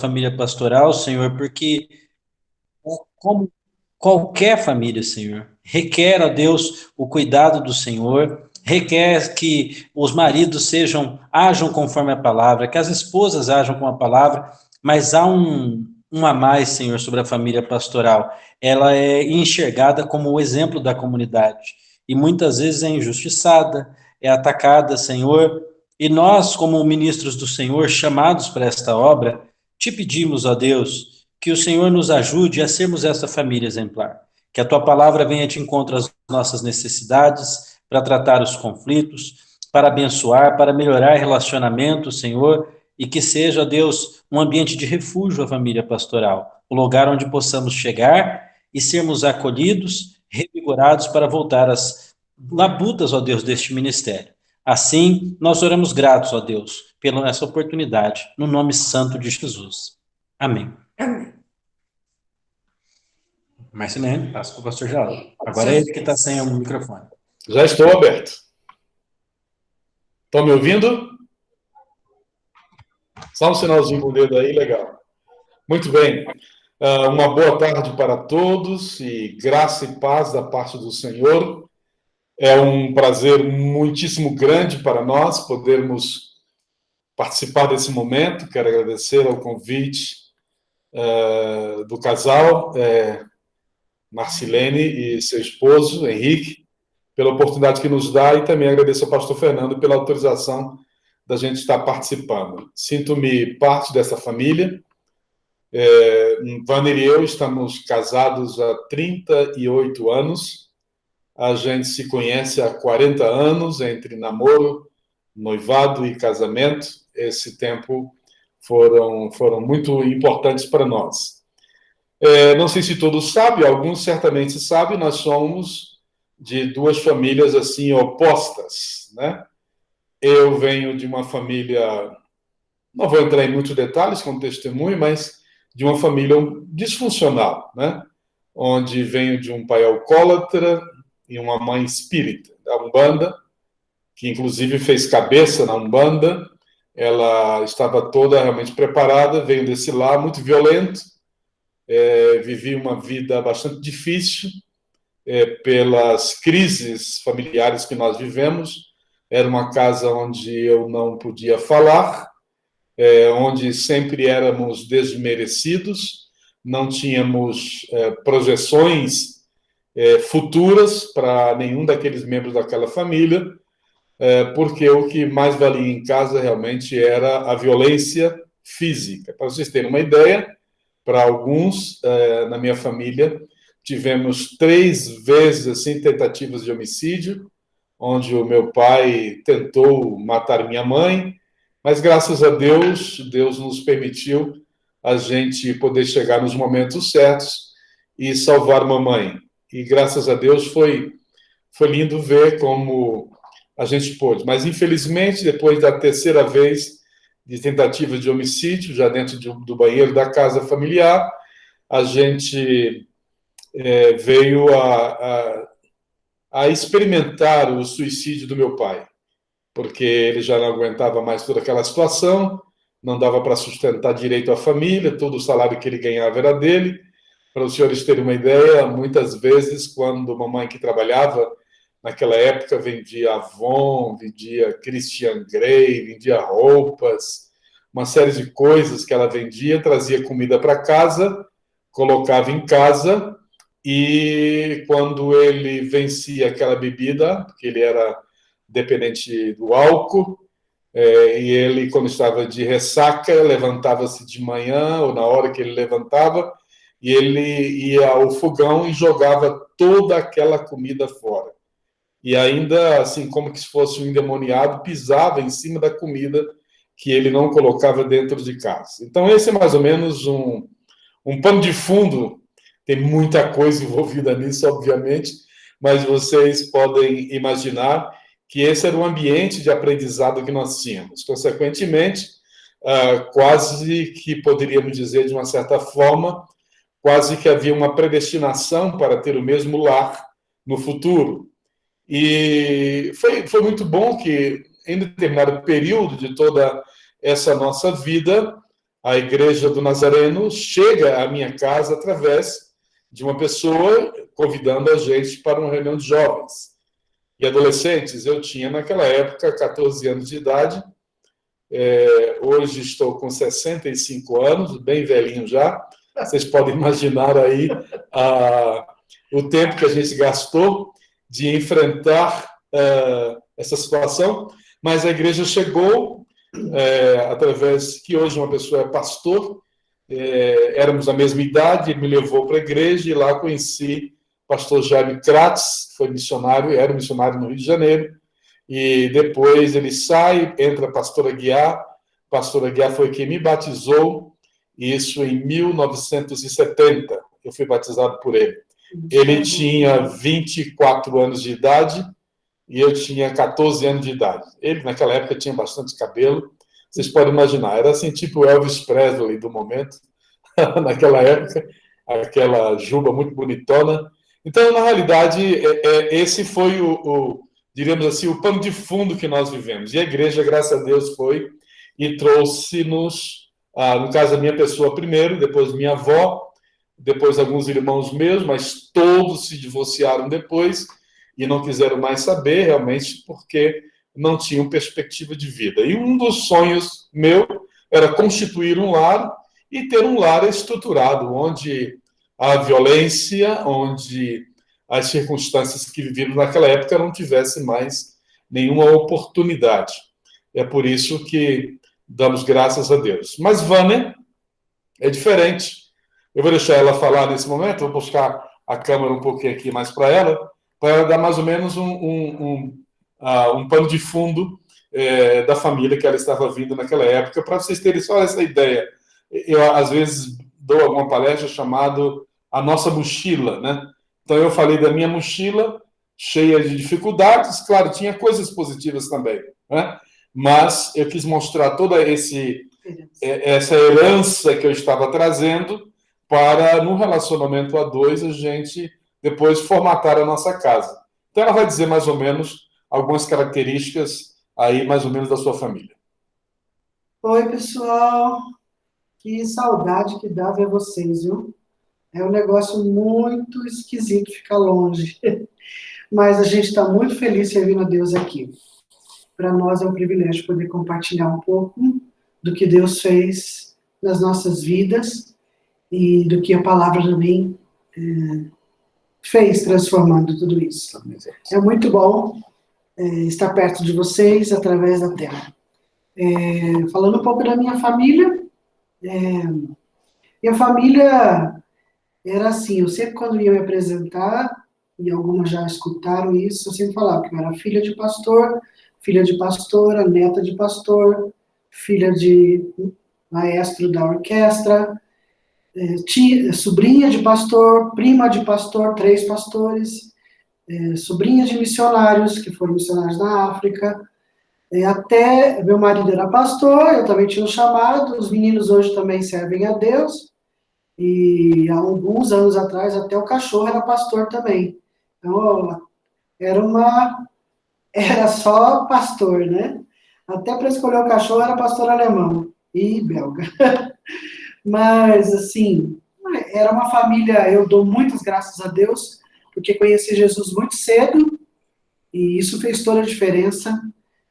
família pastoral, Senhor, porque como qualquer família, Senhor, requer a Deus o cuidado do Senhor, requer que os maridos ajam conforme a palavra, que as esposas ajam com a palavra, mas há um a mais, Senhor, sobre a família pastoral. Ela é enxergada como o exemplo da comunidade e muitas vezes é injustiçada, é atacada, Senhor. E nós, como ministros do Senhor, chamados para esta obra, te pedimos, ó Deus, que o Senhor nos ajude a sermos essa família exemplar. Que a tua palavra venha de encontro às nossas necessidades, para tratar os conflitos, para abençoar, para melhorar relacionamentos, Senhor, e que seja, Deus, um ambiente de refúgio à família pastoral, o lugar onde possamos chegar e sermos acolhidos, revigorados para voltar às labutas, ó Deus, deste ministério. Assim, nós oramos gratos, ó Deus, pela essa oportunidade, no nome santo de Jesus. Amém. Marcelene, passa para o pastor Geraldo. Agora é ele que está sem o microfone. Já estou aberto. Estão me ouvindo? Só um sinalzinho com o dedo aí, legal. Muito bem. Uma boa tarde para todos e graça e paz da parte do Senhor. É um prazer muitíssimo grande para nós podermos participar desse momento. Quero agradecer ao convite do casal, Marcilene e seu esposo, Henrique, pela oportunidade que nos dá, e também agradeço ao pastor Fernando pela autorização da gente estar participando. Sinto-me parte dessa família. Wander e eu estamos casados há 38 anos. A gente se conhece há 40 anos, entre namoro, noivado e casamento. Esse tempo foram muito importantes para nós. Não sei se todos sabem, alguns certamente sabem, nós somos de duas famílias assim opostas, né? Eu venho de uma família, não vou entrar em muitos detalhes como testemunho, mas de uma família disfuncional, né? Onde venho de um pai alcoólatra e uma mãe espírita, da Umbanda, que inclusive fez cabeça na Umbanda. Ela estava toda realmente preparada, veio desse lar muito violento, vivi uma vida bastante difícil, pelas crises familiares que nós vivemos. Era uma casa onde eu não podia falar, onde sempre éramos desmerecidos, não tínhamos projeções futuras para nenhum daqueles membros daquela família, porque o que mais valia em casa realmente era a violência física. Para vocês terem uma ideia, para alguns na minha família, tivemos 3 vezes assim, tentativas de homicídio, onde o meu pai tentou matar minha mãe, mas graças a Deus, Deus nos permitiu a gente poder chegar nos momentos certos e salvar mamãe. E graças a Deus foi lindo ver como a gente pôde. Mas infelizmente, depois da terceira vez de tentativa de homicídio, já dentro do banheiro da casa familiar, a gente veio a experimentar o suicídio do meu pai, porque ele já não aguentava mais toda aquela situação, não dava para sustentar direito a família, todo o salário que ele ganhava era dele. Para os senhores terem uma ideia, muitas vezes, quando mamãe que trabalhava, naquela época, vendia Avon, vendia Christian Grey, vendia roupas, uma série de coisas que ela vendia, trazia comida para casa, colocava em casa, e quando ele vencia aquela bebida, porque ele era dependente do álcool, e ele, quando estava de ressaca, levantava-se de manhã, ou na hora que ele levantava, e ele ia ao fogão e jogava toda aquela comida fora. E ainda, assim, como que se fosse um endemoniado, pisava em cima da comida que ele não colocava dentro de casa. Então, esse é mais ou menos um pano de fundo. Tem muita coisa envolvida nisso, obviamente, mas vocês podem imaginar que esse era o ambiente de aprendizado que nós tínhamos. Consequentemente, quase que poderíamos dizer, de uma certa forma, quase que havia uma predestinação para ter o mesmo lar no futuro. E foi muito bom que, em determinado período de toda essa nossa vida, a Igreja do Nazareno chega à minha casa através de uma pessoa convidando a gente para uma reunião de jovens e adolescentes. Eu tinha, naquela época, 14 anos de idade. Hoje estou com 65 anos, bem velhinho já. Vocês podem imaginar aí o tempo que a gente gastou de enfrentar essa situação. Mas a igreja chegou através que hoje uma pessoa é pastor. Éramos da mesma idade, ele me levou para a igreja e lá conheci o pastor Jaime Kratz, foi missionário, era missionário no Rio de Janeiro, e depois ele sai, entra a pastora Guiar foi quem me batizou, isso em 1970, eu fui batizado por ele. Ele tinha 24 anos de idade e eu tinha 14 anos de idade. Ele, naquela época, tinha bastante cabelo. Vocês podem imaginar, era assim, tipo Elvis Presley do momento, naquela época, aquela juba muito bonitona. Então, na realidade, esse foi diríamos assim, o pano de fundo que nós vivemos. E a igreja, graças a Deus, foi e trouxe-nos, no caso, a minha pessoa primeiro, depois minha avó, depois alguns irmãos meus, mas todos se divorciaram depois e não quiseram mais saber, realmente, porque não tinham perspectiva de vida. E um dos sonhos meu era constituir um lar e ter um lar estruturado, onde a violência, onde as circunstâncias que vivíamos naquela época não tivessem mais nenhuma oportunidade. É por isso que damos graças a Deus. Mas Vânia é diferente. Eu vou deixar ela falar nesse momento, vou buscar a câmera um pouquinho aqui mais para ela dar mais ou menos um pano de fundo da família que ela estava vindo naquela época, para vocês terem só essa ideia. Eu, às vezes, dou alguma palestra chamado A Nossa Mochila, né? Então, eu falei da minha mochila, cheia de dificuldades, claro, tinha coisas positivas também, né? Mas eu quis mostrar toda essa herança que eu estava trazendo para, no relacionamento a dois, a gente depois formatar a nossa casa. Então, ela vai dizer mais ou menos algumas características aí, mais ou menos, da sua família. Oi, pessoal. Que saudade que dá ver vocês, viu? É um negócio muito esquisito ficar longe. Mas a gente está muito feliz servindo a Deus aqui. Para nós é um privilégio poder compartilhar um pouco do que Deus fez nas nossas vidas e do que a palavra também fez, transformando tudo isso. É muito bom estar perto de vocês através da tela. Falando um pouco da minha família, minha família era assim, eu sempre quando ia me apresentar, e algumas já escutaram isso, eu sempre falava que eu era filha de pastor, filha de pastora, neta de pastor, filha de maestro da orquestra, sobrinha de pastor, prima de pastor, 3 pastores, sobrinha de missionários, que foram missionários na África, até meu marido era pastor, eu também tinha um chamado, os meninos hoje também servem a Deus, e há alguns anos atrás até o cachorro era pastor também. Então, era só pastor, né? Até para escolher o cachorro era pastor alemão e belga. Mas, assim, era uma família, eu dou muitas graças a Deus, porque conheci Jesus muito cedo, e isso fez toda a diferença.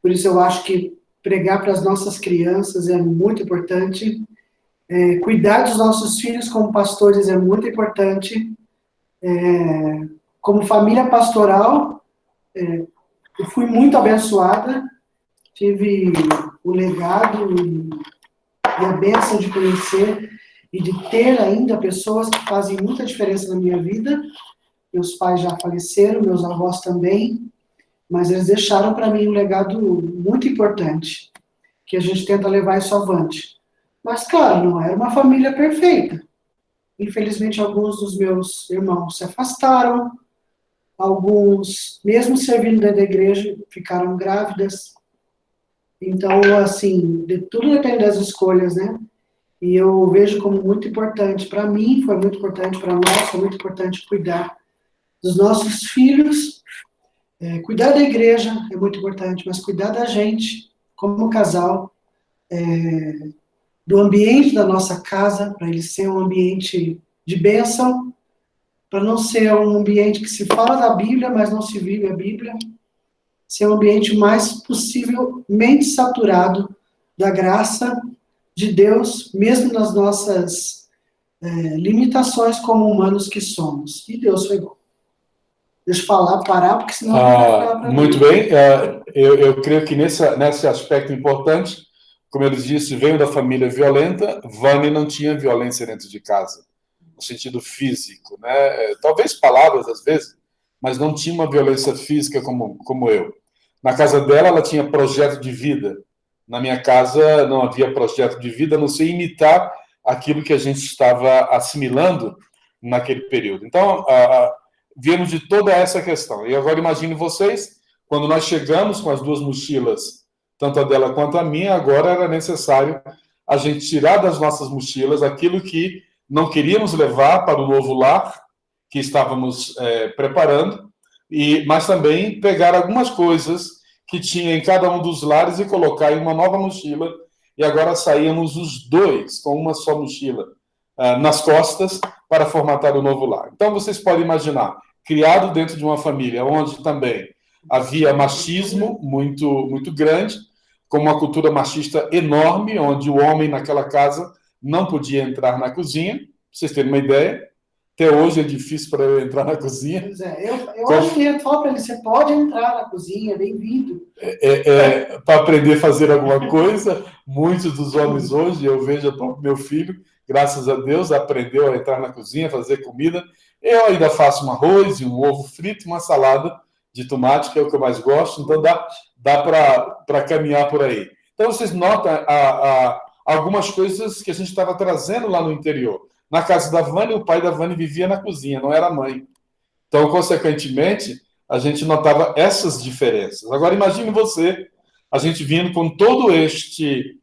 Por isso eu acho que pregar para as nossas crianças é muito importante. Cuidar dos nossos filhos como pastores é muito importante. Como família pastoral, eu fui muito abençoada, tive o legado e a bênção de conhecer e de ter ainda pessoas que fazem muita diferença na minha vida. Meus pais já faleceram, meus avós também, mas eles deixaram para mim um legado muito importante, que a gente tenta levar isso avante. Mas, claro, não era uma família perfeita. Infelizmente, alguns dos meus irmãos se afastaram, alguns, mesmo servindo dentro da igreja, ficaram grávidas. Então, assim, tudo depende das escolhas, né? E eu vejo como muito importante, para mim foi muito importante, para nós foi muito importante cuidar dos nossos filhos. Cuidar da igreja é muito importante, mas cuidar da gente, como casal, do ambiente da nossa casa, para ele ser um ambiente de bênção, para não ser um ambiente que se fala da Bíblia, mas não se vive a Bíblia, ser um ambiente mais possivelmente saturado da graça de Deus, mesmo nas nossas limitações como humanos que somos. E Deus foi bom. Deixa eu parar, porque senão não vai falar para Muito bem. Eu creio que nesse aspecto importante, como eu disse, veio da família violenta. Vânia não tinha violência dentro de casa, no sentido físico, né? Talvez palavras, às vezes, mas não tinha uma violência física como eu. Na casa dela, ela tinha projeto de vida. Na minha casa, não havia projeto de vida, a não ser imitar aquilo que a gente estava assimilando naquele período. Então, viemos de toda essa questão. E agora imagine vocês, quando nós chegamos com as duas mochilas, tanto a dela quanto a minha, agora era necessário a gente tirar das nossas mochilas aquilo que não queríamos levar para o novo lar que estávamos preparando, mas também pegar algumas coisas que tinha em cada um dos lares e colocar em uma nova mochila, e agora saíamos os dois com uma só mochila nas costas para formatar o novo lar. Então vocês podem imaginar, criado dentro de uma família onde também havia machismo muito grande, com uma cultura machista enorme, onde o homem naquela casa não podia entrar na cozinha. Pra vocês terem uma ideia, até hoje é difícil para eu entrar na cozinha. Pois é, eu acho que eu falo para ele, você pode entrar na cozinha, bem-vindo. Para aprender a fazer alguma coisa, muitos dos homens hoje, eu vejo o meu filho, graças a Deus, aprendeu a entrar na cozinha, fazer comida. Eu ainda faço um arroz e um ovo frito, uma salada de tomate, que é o que eu mais gosto, então dá para caminhar por aí. Então, vocês notam algumas coisas que a gente estava trazendo lá no interior. Na casa da Vânia, o pai da Vânia vivia na cozinha, não era a mãe. Então, consequentemente, a gente notava essas diferenças. Agora, imagine você, a gente vindo com todo esse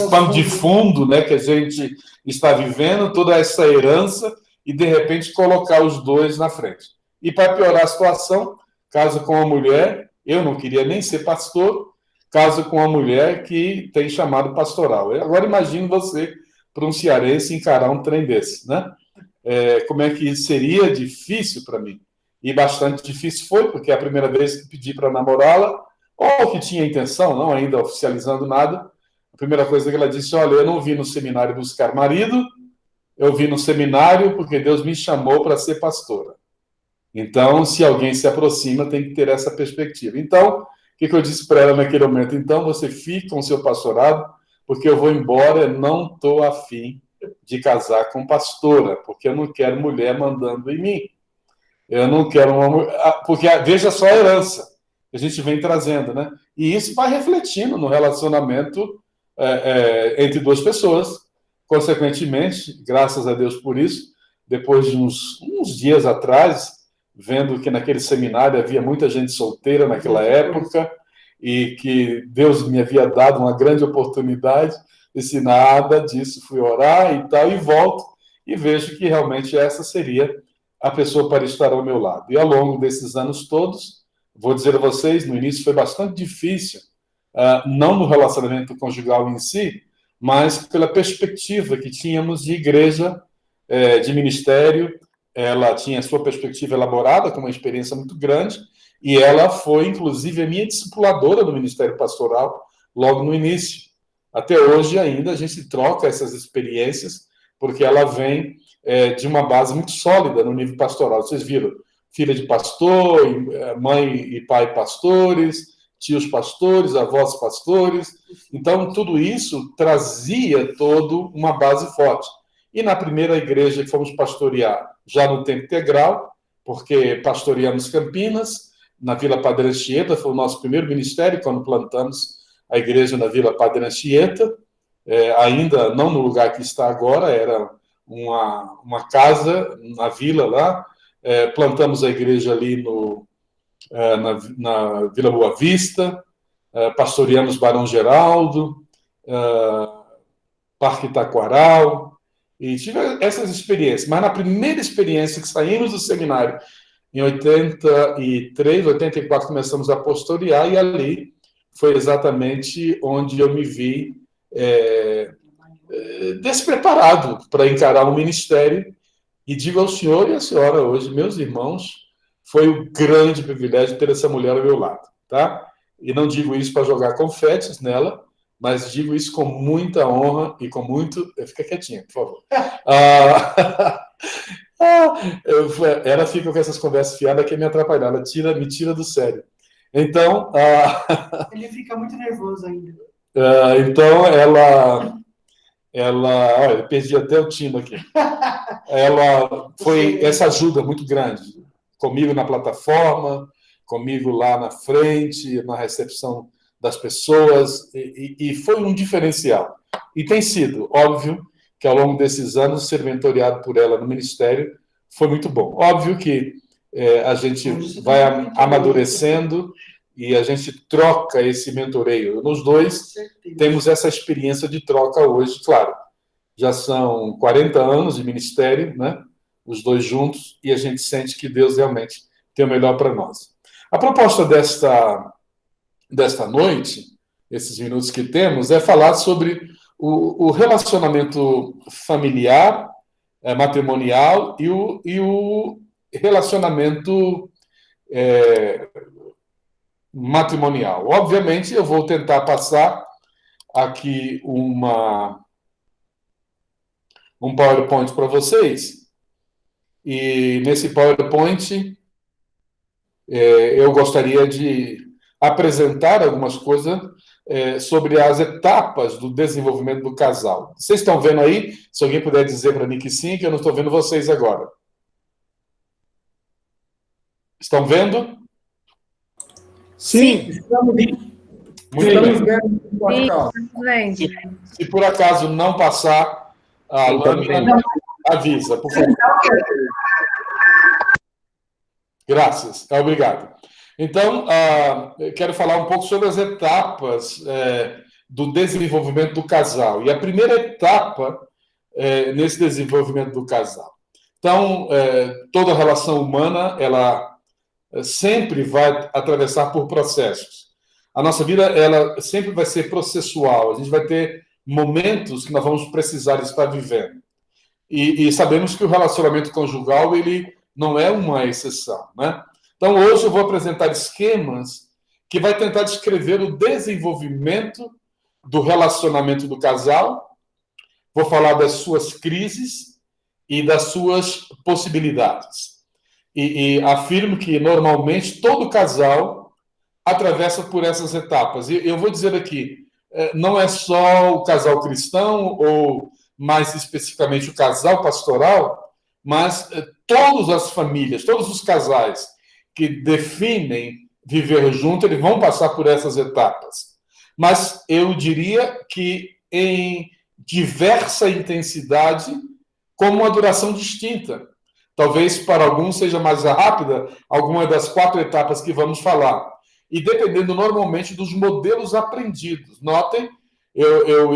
pano de fundo, né, que a gente está vivendo, toda essa herança, e, de repente, colocar os dois na frente. E, para piorar a situação, casa com uma mulher, eu não queria nem ser pastor, casa com uma mulher que tem chamado pastoral. Agora, imagine você, para um cearense, encarar um trem desse, né? Como é que seria difícil para mim. E bastante difícil foi, porque a primeira vez que pedi para namorá-la, ou que tinha intenção, não ainda oficializando nada, a primeira coisa que ela disse, olha, eu não vim no seminário buscar marido, eu vim no seminário porque Deus me chamou para ser pastora. Então, se alguém se aproxima, tem que ter essa perspectiva. Então, o que eu disse para ela naquele momento? Então, você fica com o seu pastorado, porque eu vou embora, não estou afim de casar com pastora, porque eu não quero mulher mandando em mim. Eu não quero uma mulher... Porque veja só a herança que a gente vem trazendo, né? E isso vai refletindo no relacionamento entre duas pessoas. Consequentemente, graças a Deus por isso, depois de uns dias atrás, vendo que naquele seminário havia muita gente solteira naquela época e que Deus me havia dado uma grande oportunidade, disse nada disso, fui orar e tal, e volto e vejo que realmente essa seria a pessoa para estar ao meu lado. E ao longo desses anos todos, vou dizer a vocês, no início foi bastante difícil, não no relacionamento conjugal em si, mas pela perspectiva que tínhamos de igreja, de ministério. Ela tinha a sua perspectiva elaborada, com uma experiência muito grande, e ela foi, inclusive, a minha discipuladora do Ministério Pastoral, logo no início. Até hoje, ainda, a gente troca essas experiências, porque ela vem de uma base muito sólida no nível pastoral. Vocês viram, filha de pastor, mãe e pai pastores, tios pastores, avós pastores. Então, tudo isso trazia toda uma base forte. E na primeira igreja que fomos pastorear, já no tempo integral, porque pastoreamos Campinas, na Vila Padre Anchieta, foi o nosso primeiro ministério, quando plantamos a igreja na Vila Padre Anchieta, ainda não no lugar que está agora, era uma casa na vila lá, plantamos a igreja ali na Vila Boa Vista, pastoreamos Barão Geraldo, Parque Itaquaral, e tive essas experiências. Mas na primeira experiência que saímos do seminário, em 83, 84, começamos a pastorear, e ali foi exatamente onde eu me vi despreparado para encarar um ministério. E digo ao senhor e à senhora hoje, meus irmãos, foi um grande privilégio ter essa mulher ao meu lado, tá? E não digo isso para jogar confetes nela, mas digo isso com muita honra e com muito... Fica quietinha, por favor. Ela fica com essas conversas fiadas que me atrapalhar, ela me tira do sério. Então... Ele fica muito nervoso ainda. Então, olha, eu perdi até o tino aqui. Ela foi essa ajuda muito grande, comigo na plataforma, comigo lá na frente, na recepção das pessoas, e foi um diferencial. E tem sido, óbvio, que ao longo desses anos, ser mentoreado por ela no ministério foi muito bom. Óbvio que a gente vai amadurecendo e a gente troca esse mentoreio. Nos dois, temos essa experiência de troca hoje, claro. Já são 40 anos de ministério, né? Os dois juntos, e a gente sente que Deus realmente tem o melhor para nós. A proposta desta noite, esses minutos que temos, é falar sobre o relacionamento familiar, matrimonial e o relacionamento matrimonial. Obviamente, eu vou tentar passar aqui um PowerPoint para vocês, e nesse PowerPoint eu gostaria de apresentar algumas coisas sobre as etapas do desenvolvimento do casal. Vocês estão vendo aí? Se alguém puder dizer para mim que sim, que eu não estou vendo vocês agora. Estão vendo? Sim, estamos Muito bem. Se por acaso não passar, a lâmina avisa, por favor. Graças, obrigado. Então, eu quero falar um pouco sobre as etapas do desenvolvimento do casal. E a primeira etapa nesse desenvolvimento do casal. Então, toda relação humana, ela sempre vai atravessar por processos. A nossa vida, ela sempre vai ser processual. A gente vai ter momentos que nós vamos precisar estar vivendo. E sabemos que o relacionamento conjugal, ele não é uma exceção, né? Então, hoje eu vou apresentar esquemas que vai tentar descrever o desenvolvimento do relacionamento do casal. Vou falar das suas crises e das suas possibilidades. E afirmo que, normalmente, todo casal atravessa por essas etapas. E eu vou dizer aqui, não é só o casal cristão, ou mais especificamente o casal pastoral, mas todas as famílias, todos os casais que definem viver junto, eles vão passar por essas etapas. Mas eu diria que em diversa intensidade, com uma duração distinta. Talvez para alguns seja mais rápida alguma das 4 etapas que vamos falar. E dependendo normalmente dos modelos aprendidos. Notem, eu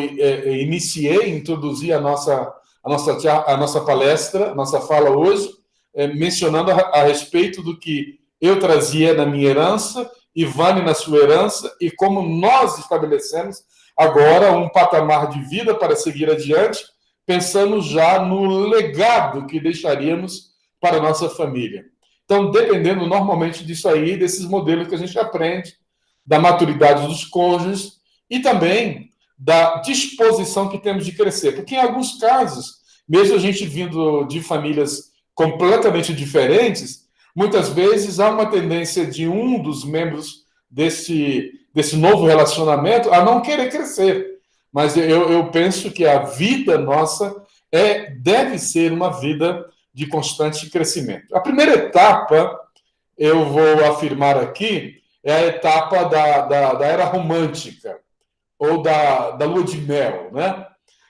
introduzi a nossa palestra, a nossa fala hoje, mencionando a respeito do que eu trazia na minha herança, Ivane na sua herança, e como nós estabelecemos agora um patamar de vida para seguir adiante, pensando já no legado que deixaríamos para a nossa família. Então, dependendo normalmente disso aí, desses modelos que a gente aprende, da maturidade dos cônjuges e também da disposição que temos de crescer. Porque em alguns casos, mesmo a gente vindo de famílias completamente diferentes, muitas vezes há uma tendência de um dos membros desse novo relacionamento a não querer crescer. Mas eu penso que a vida nossa deve ser uma vida de constante crescimento. A primeira etapa, eu vou afirmar aqui, é a etapa da era romântica, ou da lua de mel, né?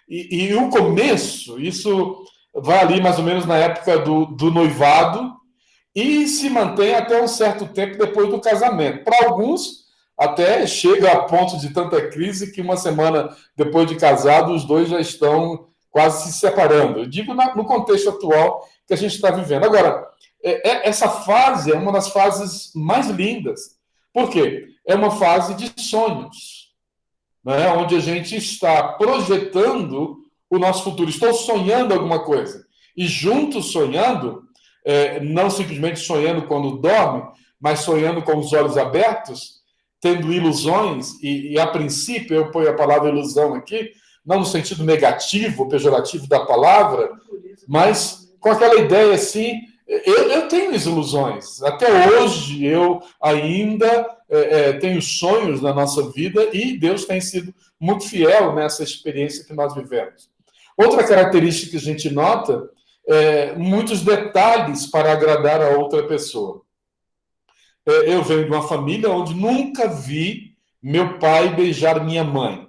E o começo, isso vai ali mais ou menos na época do noivado, e se mantém até um certo tempo depois do casamento. Para alguns, até chega a ponto de tanta crise que uma semana depois de casado, os dois já estão quase se separando. Eu digo no contexto atual que a gente está vivendo. Agora, essa fase é uma das fases mais lindas, Por quê? É uma fase de sonhos, né? Onde a gente está projetando o nosso futuro. Estou sonhando alguma coisa. E junto sonhando, não simplesmente sonhando quando dorme, mas sonhando com os olhos abertos, tendo ilusões, e a princípio eu ponho a palavra ilusão aqui, não no sentido negativo, pejorativo da palavra, mas com aquela ideia assim, eu tenho ilusões. Até hoje eu ainda tenho sonhos na nossa vida e Deus tem sido muito fiel nessa experiência que nós vivemos. Outra característica que a gente nota é muitos detalhes para agradar a outra pessoa. Eu venho de uma família onde nunca vi meu pai beijar minha mãe.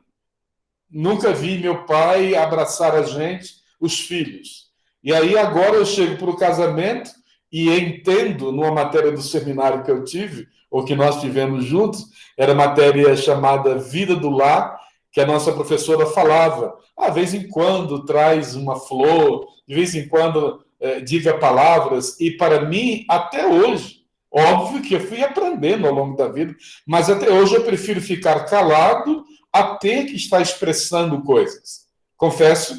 Nunca vi meu pai abraçar a gente, os filhos. E aí agora eu chego para o casamento e entendo, numa matéria do seminário que eu tive, ou que nós tivemos juntos, era matéria chamada Vida do Lar, que a nossa professora falava. De vez em quando traz uma flor, de vez em quando diga palavras, e para mim, até hoje, óbvio que eu fui aprendendo ao longo da vida, mas até hoje eu prefiro ficar calado a ter que estar expressando coisas. Confesso,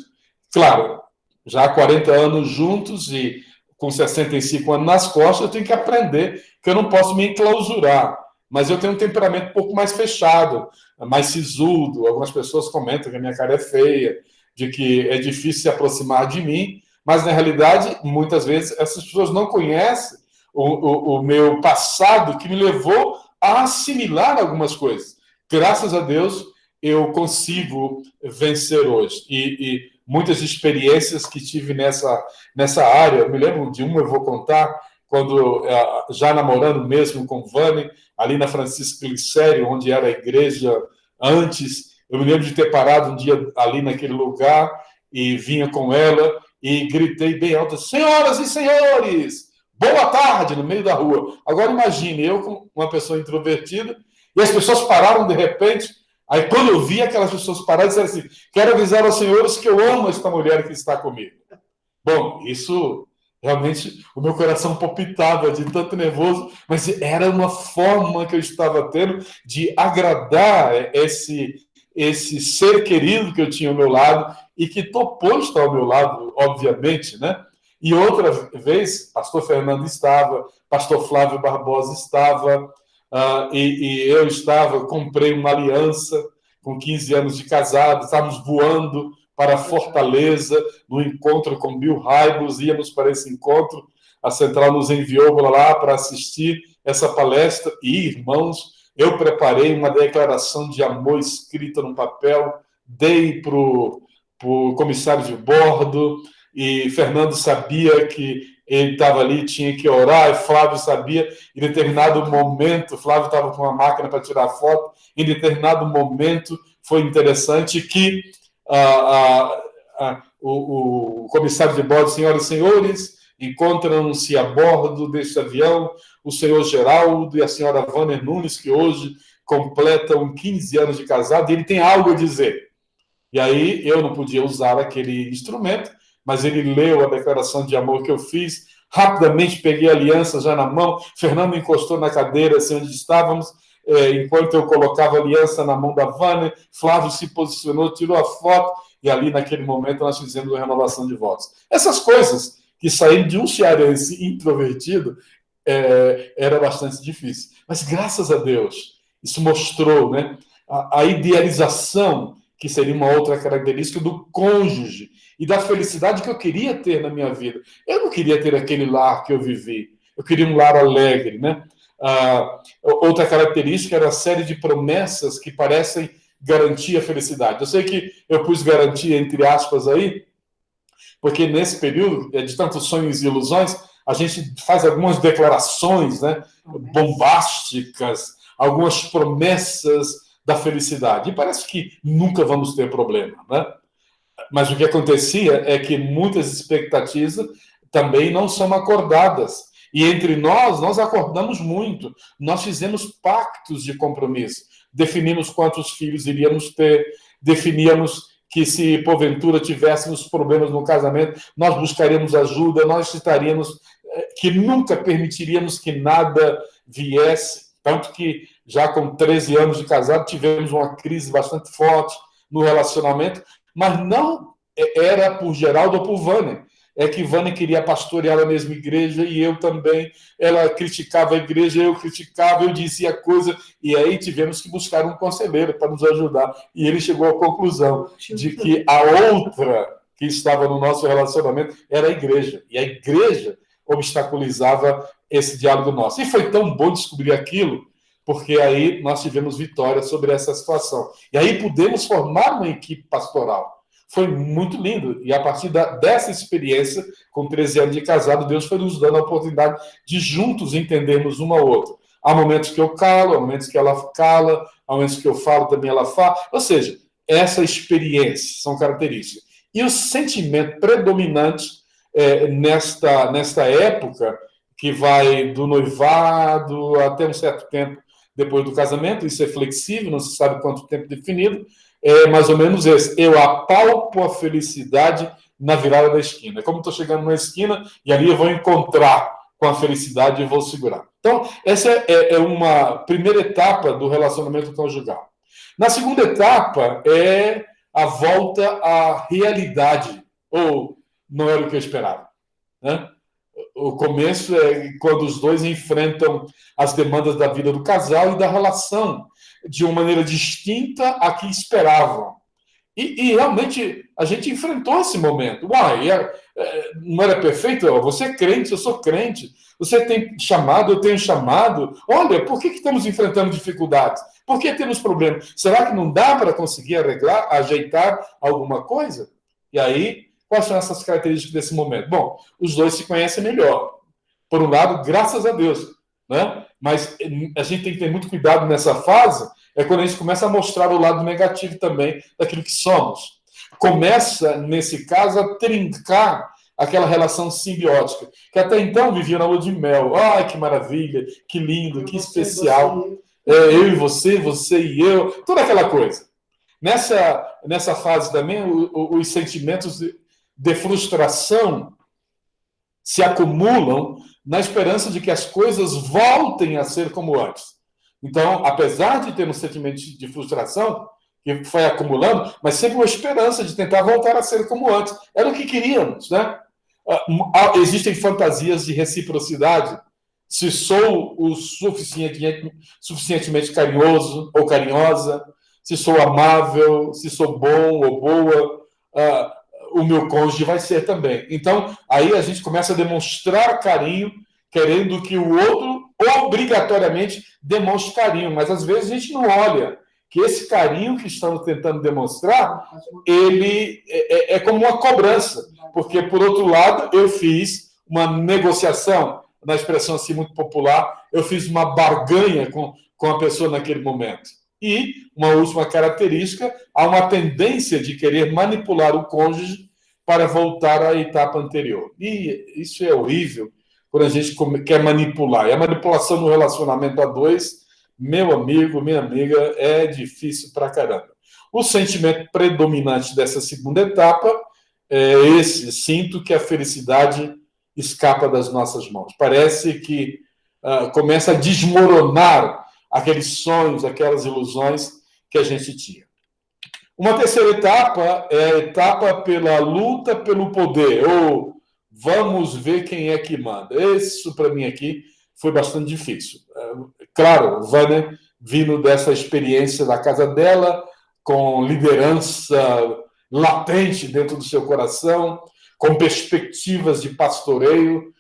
claro, já há 40 anos juntos e com 65 anos nas costas, eu tenho que aprender que eu não posso me enclausurar, mas eu tenho um temperamento um pouco mais fechado, mais sisudo. Algumas pessoas comentam que a minha cara é feia, de que é difícil se aproximar de mim, mas na realidade, muitas vezes, essas pessoas não conhecem o meu passado que me levou a assimilar algumas coisas. Graças a Deus, eu consigo vencer hoje. E muitas experiências que tive nessa área, eu me lembro de uma, eu vou contar, quando já namorando mesmo com Vânia, ali na Francisco Glicério, onde era a igreja antes, eu me lembro de ter parado um dia ali naquele lugar e vinha com ela e gritei bem alto: senhoras e senhores, boa tarde, no meio da rua. Agora imagine, eu com uma pessoa introvertida, e as pessoas pararam de repente. Aí quando eu vi aquelas pessoas paradas, eu disse assim: quero avisar aos senhores que eu amo esta mulher que está comigo. Bom, isso realmente, o meu coração palpitava de tanto nervoso, mas era uma forma que eu estava tendo de agradar esse ser querido que eu tinha ao meu lado e que topou estar ao meu lado, obviamente, né? E outra vez, pastor Fernando estava, pastor Flávio Barbosa estava, e eu estava, comprei uma aliança com 15 anos de casado, estávamos voando para Fortaleza, no encontro com Bill Hybels, íamos para esse encontro, a Central nos enviou lá para assistir essa palestra, e, irmãos, eu preparei uma declaração de amor escrita num papel, dei para o comissário de bordo, e Fernando sabia que ele estava ali, tinha que orar, e Flávio sabia, em determinado momento, Flávio estava com uma máquina para tirar foto, em determinado momento foi interessante que o comissário de bordo, senhoras e senhores, encontram-se a bordo deste avião o senhor Geraldo e a senhora Vânia Nunes, que hoje completam 15 anos de casado, e ele tem algo a dizer. E aí eu não podia usar aquele instrumento, mas ele leu a declaração de amor que eu fiz, rapidamente peguei a aliança já na mão, Fernando encostou na cadeira assim onde estávamos, enquanto eu colocava a aliança na mão da Vânia, Flávio se posicionou, tirou a foto, e ali naquele momento nós fizemos a renovação de votos. Essas coisas que saíram de um cearense introvertido era bastante difícil. Mas graças a Deus, isso mostrou, né, a idealização, que seria uma outra característica do cônjuge, e da felicidade que eu queria ter na minha vida. Eu não queria ter aquele lar que eu vivi, eu queria um lar alegre, né? Outra característica era a série de promessas que parecem garantir a felicidade. Eu sei que eu pus garantia entre aspas aí, porque nesse período de tantos sonhos e ilusões, a gente faz algumas declarações, né, bombásticas, algumas promessas da felicidade. E parece que nunca vamos ter problema, né? Mas o que acontecia é que muitas expectativas também não são acordadas. E entre nós acordamos muito. Nós fizemos pactos de compromisso. Definimos quantos filhos iríamos ter, definíamos que se porventura tivéssemos problemas no casamento, nós buscaríamos ajuda, nós estaríamos, que nunca permitiríamos que nada viesse. Tanto que já com 13 anos de casado, tivemos uma crise bastante forte no relacionamento, mas não era por Geraldo ou por Vânia. É que Vânia queria pastorear a mesma igreja e eu também. Ela criticava a igreja, eu criticava, eu dizia coisa, e aí tivemos que buscar um conselheiro para nos ajudar. E ele chegou à conclusão de que a outra que estava no nosso relacionamento era a igreja. E a igreja obstaculizava esse diálogo nosso. E foi tão bom descobrir aquilo, porque aí nós tivemos vitória sobre essa situação. E aí pudemos formar uma equipe pastoral. Foi muito lindo. E a partir dessa experiência, com 13 anos de casado, Deus foi nos dando a oportunidade de juntos entendermos uma a outra. Há momentos que eu calo, há momentos que ela cala, há momentos que eu falo, também ela fala. Ou seja, essa experiência são características. E o sentimento predominante nesta época, que vai do noivado até um certo tempo depois do casamento, isso é flexível, não se sabe quanto tempo definido, é mais ou menos esse. Eu apalpo a felicidade na virada da esquina. É como estou chegando numa esquina e ali eu vou encontrar com a felicidade e vou segurar. Então, essa é uma primeira etapa do relacionamento conjugal. Na segunda etapa é a volta à realidade, ou não era o que eu esperava, né? O começo é quando os dois enfrentam as demandas da vida do casal e da relação de uma maneira distinta à que esperavam. E realmente a gente enfrentou esse momento. Não era perfeito? Você é crente, eu sou crente. Você tem chamado, eu tenho chamado. Olha, por que estamos enfrentando dificuldades? Por que temos problemas? Será que não dá para conseguir arreglar, ajeitar alguma coisa? E aí, quais são essas características desse momento? Bom, os dois se conhecem melhor. Por um lado, graças a Deus, né? Mas a gente tem que ter muito cuidado nessa fase, é quando a gente começa a mostrar o lado negativo também daquilo que somos. Começa, nesse caso, a trincar aquela relação simbiótica, que até então vivia na lua de mel. Ai, que maravilha, que lindo, que especial. Eu e você, você e eu, toda aquela coisa. Nessa fase também, os sentimentos de frustração se acumulam na esperança de que as coisas voltem a ser como antes. Então, apesar de ter um sentimento de frustração, que foi acumulando, mas sempre uma esperança de tentar voltar a ser como antes. Era o que queríamos, né? Existem fantasias de reciprocidade. Se sou o suficientemente carinhoso ou carinhosa, se sou amável, se sou bom ou boa, o meu cônjuge vai ser também. Então, aí a gente começa a demonstrar carinho, querendo que o outro obrigatoriamente demonstre carinho, mas às vezes a gente não olha que esse carinho que estamos tentando demonstrar, ele é como uma cobrança, porque, por outro lado, eu fiz uma negociação, na expressão assim muito popular, eu fiz uma barganha com a pessoa naquele momento. E, uma última característica, há uma tendência de querer manipular o cônjuge para voltar à etapa anterior. E isso é horrível quando a gente quer manipular. E a manipulação no relacionamento a dois, meu amigo, minha amiga, é difícil pra caramba. O sentimento predominante dessa segunda etapa é esse: sinto que a felicidade escapa das nossas mãos. Parece que começa a desmoronar aqueles sonhos, aquelas ilusões que a gente tinha. Uma terceira etapa é a etapa pela luta pelo poder, ou vamos ver quem é que manda. Isso, para mim, aqui foi bastante difícil. Claro, Vânia, vindo dessa experiência da casa dela, com liderança latente dentro do seu coração, com perspectivas de pastoreio,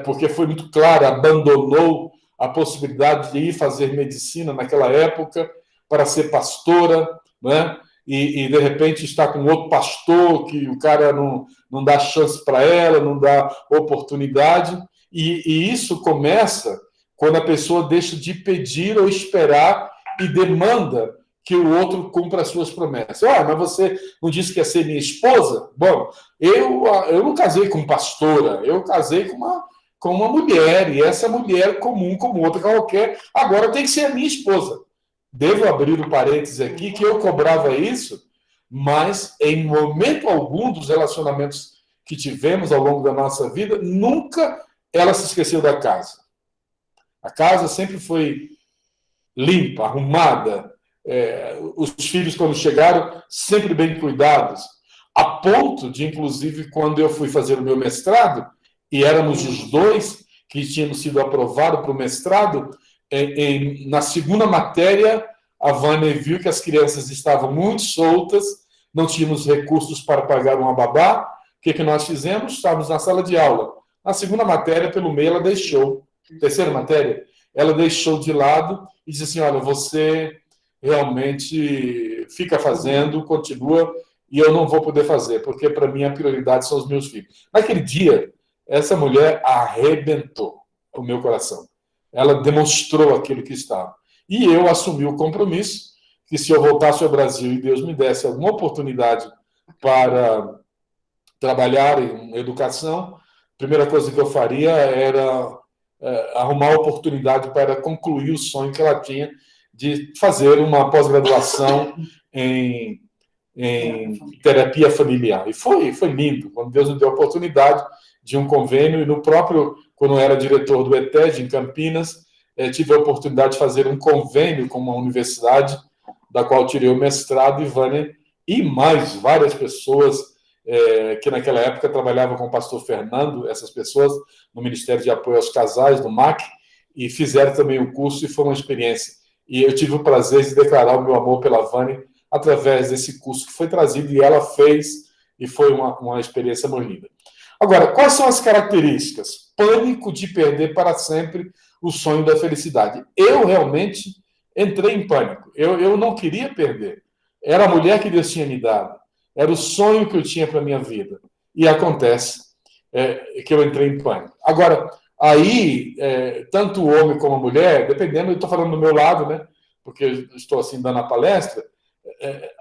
porque foi muito claro, abandonou a possibilidade de ir fazer medicina naquela época para ser pastora, né? E de repente está com outro pastor que o cara não dá chance para ela, não dá oportunidade, e isso começa quando a pessoa deixa de pedir ou esperar e demanda que o outro cumpra as suas promessas. Mas você não disse que ia ser minha esposa? Bom, eu não casei com pastora, eu casei com uma mulher, e essa mulher comum como outra qualquer, agora tem que ser a minha esposa. Devo abrir um parênteses aqui, que eu cobrava isso, mas em momento algum dos relacionamentos que tivemos ao longo da nossa vida, nunca ela se esqueceu da casa. A casa sempre foi limpa, arrumada. Os filhos, quando chegaram, sempre bem cuidados. A ponto de, inclusive, quando eu fui fazer o meu mestrado, e éramos os dois que tínhamos sido aprovados para o mestrado, na segunda matéria, a Vânia viu que as crianças estavam muito soltas, não tínhamos recursos para pagar uma babá. O que nós fizemos? Estávamos na sala de aula. Na segunda matéria, pelo meio, ela deixou. Terceira matéria, ela deixou de lado e disse assim, olha, você realmente fica fazendo, continua, e eu não vou poder fazer, porque para mim a prioridade são os meus filhos. Naquele dia, essa mulher arrebentou o meu coração. Ela demonstrou aquilo que estava. E eu assumi o compromisso que se eu voltasse ao Brasil e Deus me desse alguma oportunidade para trabalhar em educação, a primeira coisa que eu faria era arrumar a oportunidade para concluir o sonho que ela tinha de fazer uma pós-graduação em terapia familiar. E foi lindo, quando Deus me deu a oportunidade de um convênio, e no próprio, quando eu era diretor do ETED, em Campinas, tive a oportunidade de fazer um convênio com uma universidade, da qual tirei o mestrado, e mais várias pessoas que naquela época trabalhavam com o pastor Fernando, essas pessoas no Ministério de Apoio aos Casais, do MAC, e fizeram também o curso, e foi uma experiência. E eu tive o prazer de declarar o meu amor pela Vânia através desse curso que foi trazido, e ela fez, e foi uma experiência muito linda. Agora, quais são as características? Pânico de perder para sempre o sonho da felicidade. Eu realmente entrei em pânico. Eu não queria perder. Era a mulher que Deus tinha me dado. Era o sonho que eu tinha para a minha vida. E acontece que eu entrei em pânico. Agora, aí, tanto o homem como a mulher, dependendo, eu estou falando do meu lado, né? Porque eu estou assim dando a palestra,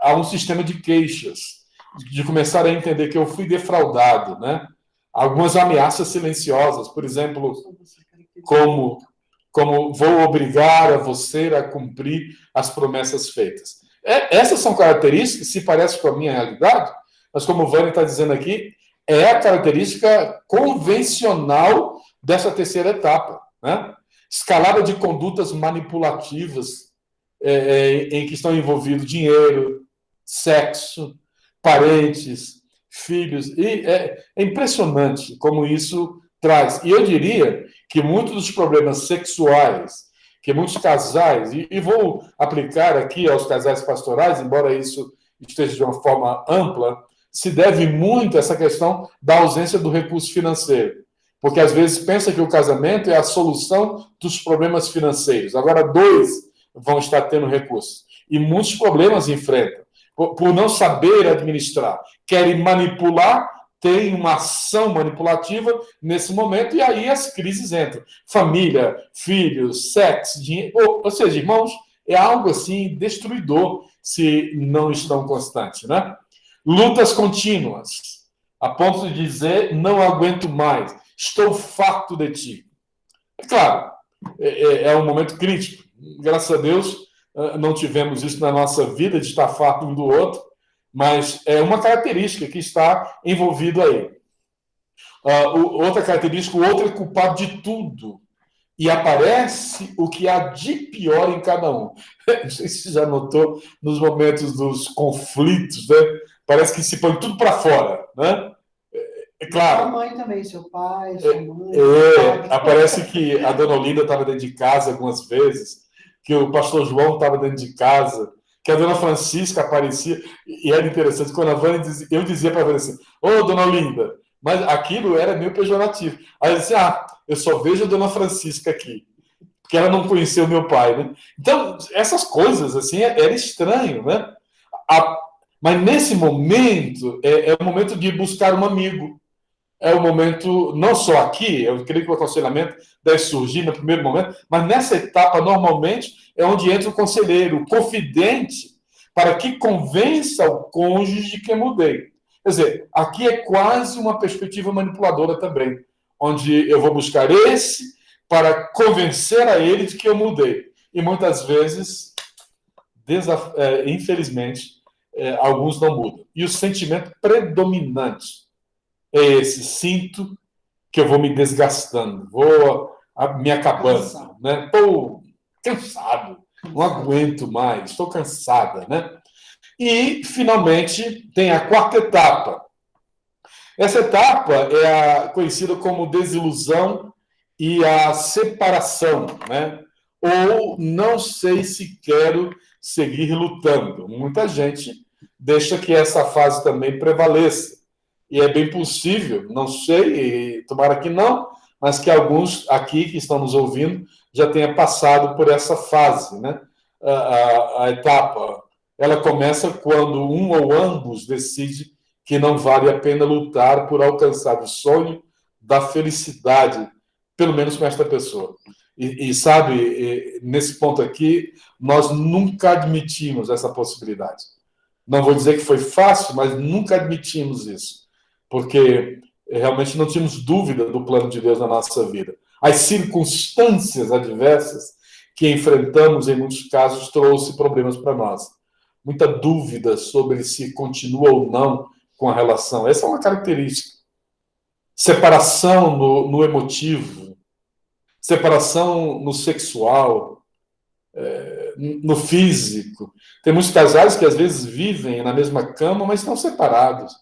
há um sistema de queixas, de começar a entender que eu fui defraudado, né? Algumas ameaças silenciosas, por exemplo, como vou obrigar a você a cumprir as promessas feitas. Essas são características que se parecem com a minha realidade, mas como o Vânia está dizendo aqui, é a característica convencional dessa terceira etapa, né? Escalada de condutas manipulativas em que estão envolvidos dinheiro, sexo, parentes, filhos. E é impressionante como isso traz. E eu diria que muitos dos problemas sexuais que muitos casais, e vou aplicar aqui aos casais pastorais, embora isso esteja de uma forma ampla, se deve muito a essa questão da ausência do recurso financeiro. Porque às vezes pensa que o casamento é a solução dos problemas financeiros. Agora, dois vão estar tendo recursos. E muitos problemas enfrentam. Por não saber administrar. Querem manipular, tem uma ação manipulativa nesse momento, e aí as crises entram. Família, filhos, sexo, dinheiro. Ou seja, irmãos, é algo assim destruidor se não estão constantes, né? Lutas contínuas, a ponto de dizer, não aguento mais, estou farto de ti. É claro, é um momento crítico. Graças a Deus, não tivemos isso na nossa vida, de estar farto um do outro, mas é uma característica que está envolvido aí. Outra característica, o outro é culpado de tudo. E aparece o que há de pior em cada um. Não sei se você já notou nos momentos dos conflitos, né? Parece que se põe tudo para fora, né? É claro. Sua mãe também, seu pai, sua mãe. Aparece que a dona Olinda estava dentro de casa algumas vezes, que o pastor João estava dentro de casa, que a dona Francisca aparecia, e era interessante, quando a Vânia dizia, eu dizia para a Vânia assim, ô, dona Olinda, mas aquilo era meio pejorativo. Aí eu disse, eu só vejo a dona Francisca aqui, porque ela não conheceu meu pai, né? Então, essas coisas, assim, era estranho, né? Mas nesse momento, é o momento de buscar um amigo. É o momento, não só aqui, eu creio que o aconselhamento deve surgir no primeiro momento, mas nessa etapa, normalmente, é onde entra o conselheiro, o confidente, para que convença o cônjuge de que mudei. Quer dizer, aqui é quase uma perspectiva manipuladora também, onde eu vou buscar esse para convencer a ele de que eu mudei. E muitas vezes, infelizmente, alguns não mudam. E o sentimento predominante é esse: sinto que eu vou me desgastando, vou me acabando, né? Estou cansado, não aguento mais, estou cansada, né? E, finalmente, tem a quarta etapa. Essa etapa é conhecida como desilusão e a separação, né? Ou não sei se quero seguir lutando. Muita gente deixa que essa fase também prevaleça. E é bem possível, não sei, tomara que não, mas que alguns aqui que estão nos ouvindo já tenham passado por essa fase, né? A etapa, ela começa quando um ou ambos decide que não vale a pena lutar por alcançar o sonho da felicidade, pelo menos com esta pessoa. Sabe, nesse ponto aqui, nós nunca admitimos essa possibilidade. Não vou dizer que foi fácil, mas nunca admitimos isso, porque realmente não tínhamos dúvida do plano de Deus na nossa vida. As circunstâncias adversas que enfrentamos, em muitos casos, trouxe problemas para nós. Muita dúvida sobre se continua ou não com a relação. Essa é uma característica. Separação no emotivo, separação no sexual, no físico. Tem muitos casais que às vezes vivem na mesma cama, mas estão separados.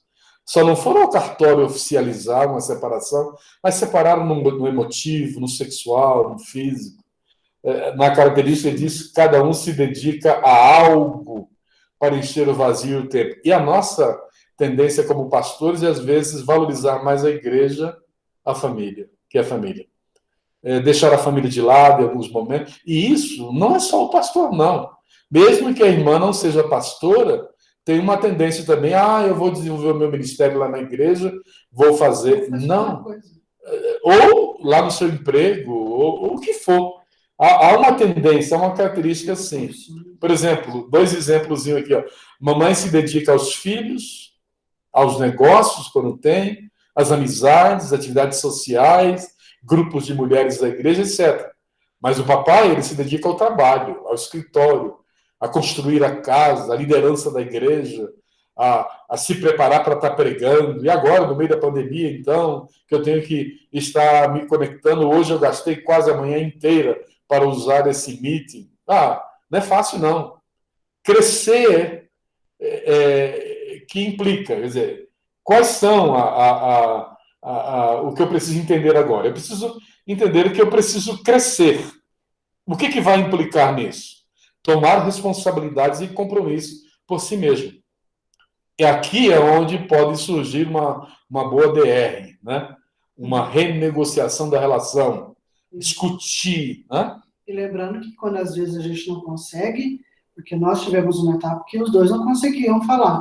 Só não foram ao cartório oficializar uma separação, mas separaram no emotivo, no sexual, no físico. Na característica diz que cada um se dedica a algo para encher o vazio e o tempo. E a nossa tendência como pastores é, às vezes, valorizar mais a igreja, a família, que é a família. Deixar a família de lado em alguns momentos. E isso não é só o pastor, não. Mesmo que a irmã não seja pastora, tem uma tendência também, eu vou desenvolver o meu ministério lá na igreja, vou fazer. Não. Ou lá no seu emprego, ou o que for. Há uma tendência, há uma característica assim. Por exemplo, 2 exemplos aqui. Ó. Mamãe se dedica aos filhos, aos negócios, quando tem, às amizades, atividades sociais, grupos de mulheres da igreja, etc. Mas o papai, ele se dedica ao trabalho, ao escritório, a construir a casa, a liderança da igreja, a se preparar para estar pregando. E agora, no meio da pandemia, então, que eu tenho que estar me conectando, hoje eu gastei quase a manhã inteira para usar esse meeting. Não é fácil, não. Crescer que implica, quer dizer, quais são o que eu preciso entender agora? Eu preciso entender que eu preciso crescer. O que vai implicar nisso? Tomar responsabilidades e compromissos por si mesmo. E aqui é onde pode surgir uma boa DR, né? Uma renegociação da relação, discutir, né? E lembrando que quando às vezes a gente não consegue, porque nós tivemos uma etapa que os dois não conseguiam falar.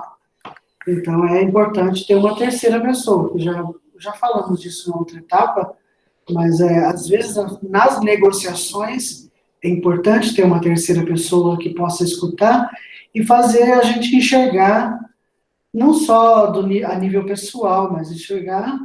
Então é importante ter uma terceira pessoa, que já falamos disso na outra etapa, mas às vezes nas negociações é importante ter uma terceira pessoa que possa escutar e fazer a gente enxergar, não só a nível pessoal, mas enxergar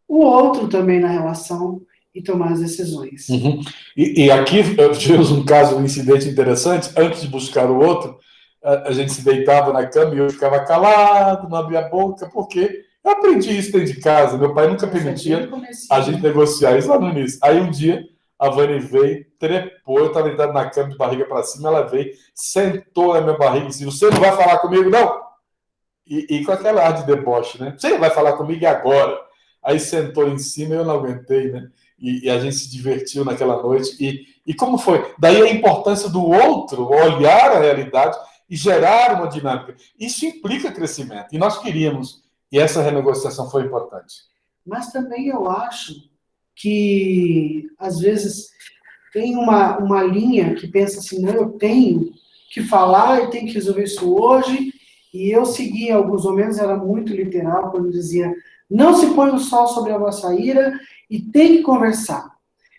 o outro também na relação e tomar as decisões. Uhum. E aqui tivemos um caso, um incidente interessante. Antes de buscar o outro, a gente se deitava na cama e eu ficava calado, não abria a boca, porque eu aprendi isso dentro de casa. Meu pai nunca permitia a gente negociar isso lá no início. Aí um dia a Vani veio, trepou, eu estava deitado na cama de barriga para cima, ela veio, sentou na minha barriga e disse: "Você não vai falar comigo, não?" E com aquela ar de deboche, né? "Você vai falar comigo agora." Aí sentou em cima e eu não aguentei, né? E a gente se divertiu naquela noite. E como foi? Daí a importância do outro olhar a realidade e gerar uma dinâmica. Isso implica crescimento. E nós queríamos, e essa renegociação foi importante. Mas também eu acho que, às vezes, tem uma linha que pensa assim, não, eu tenho que falar, eu tenho que resolver isso hoje, e eu segui, em alguns momentos, era muito literal, quando dizia, não se põe o sol sobre a vossa ira, e tem que conversar.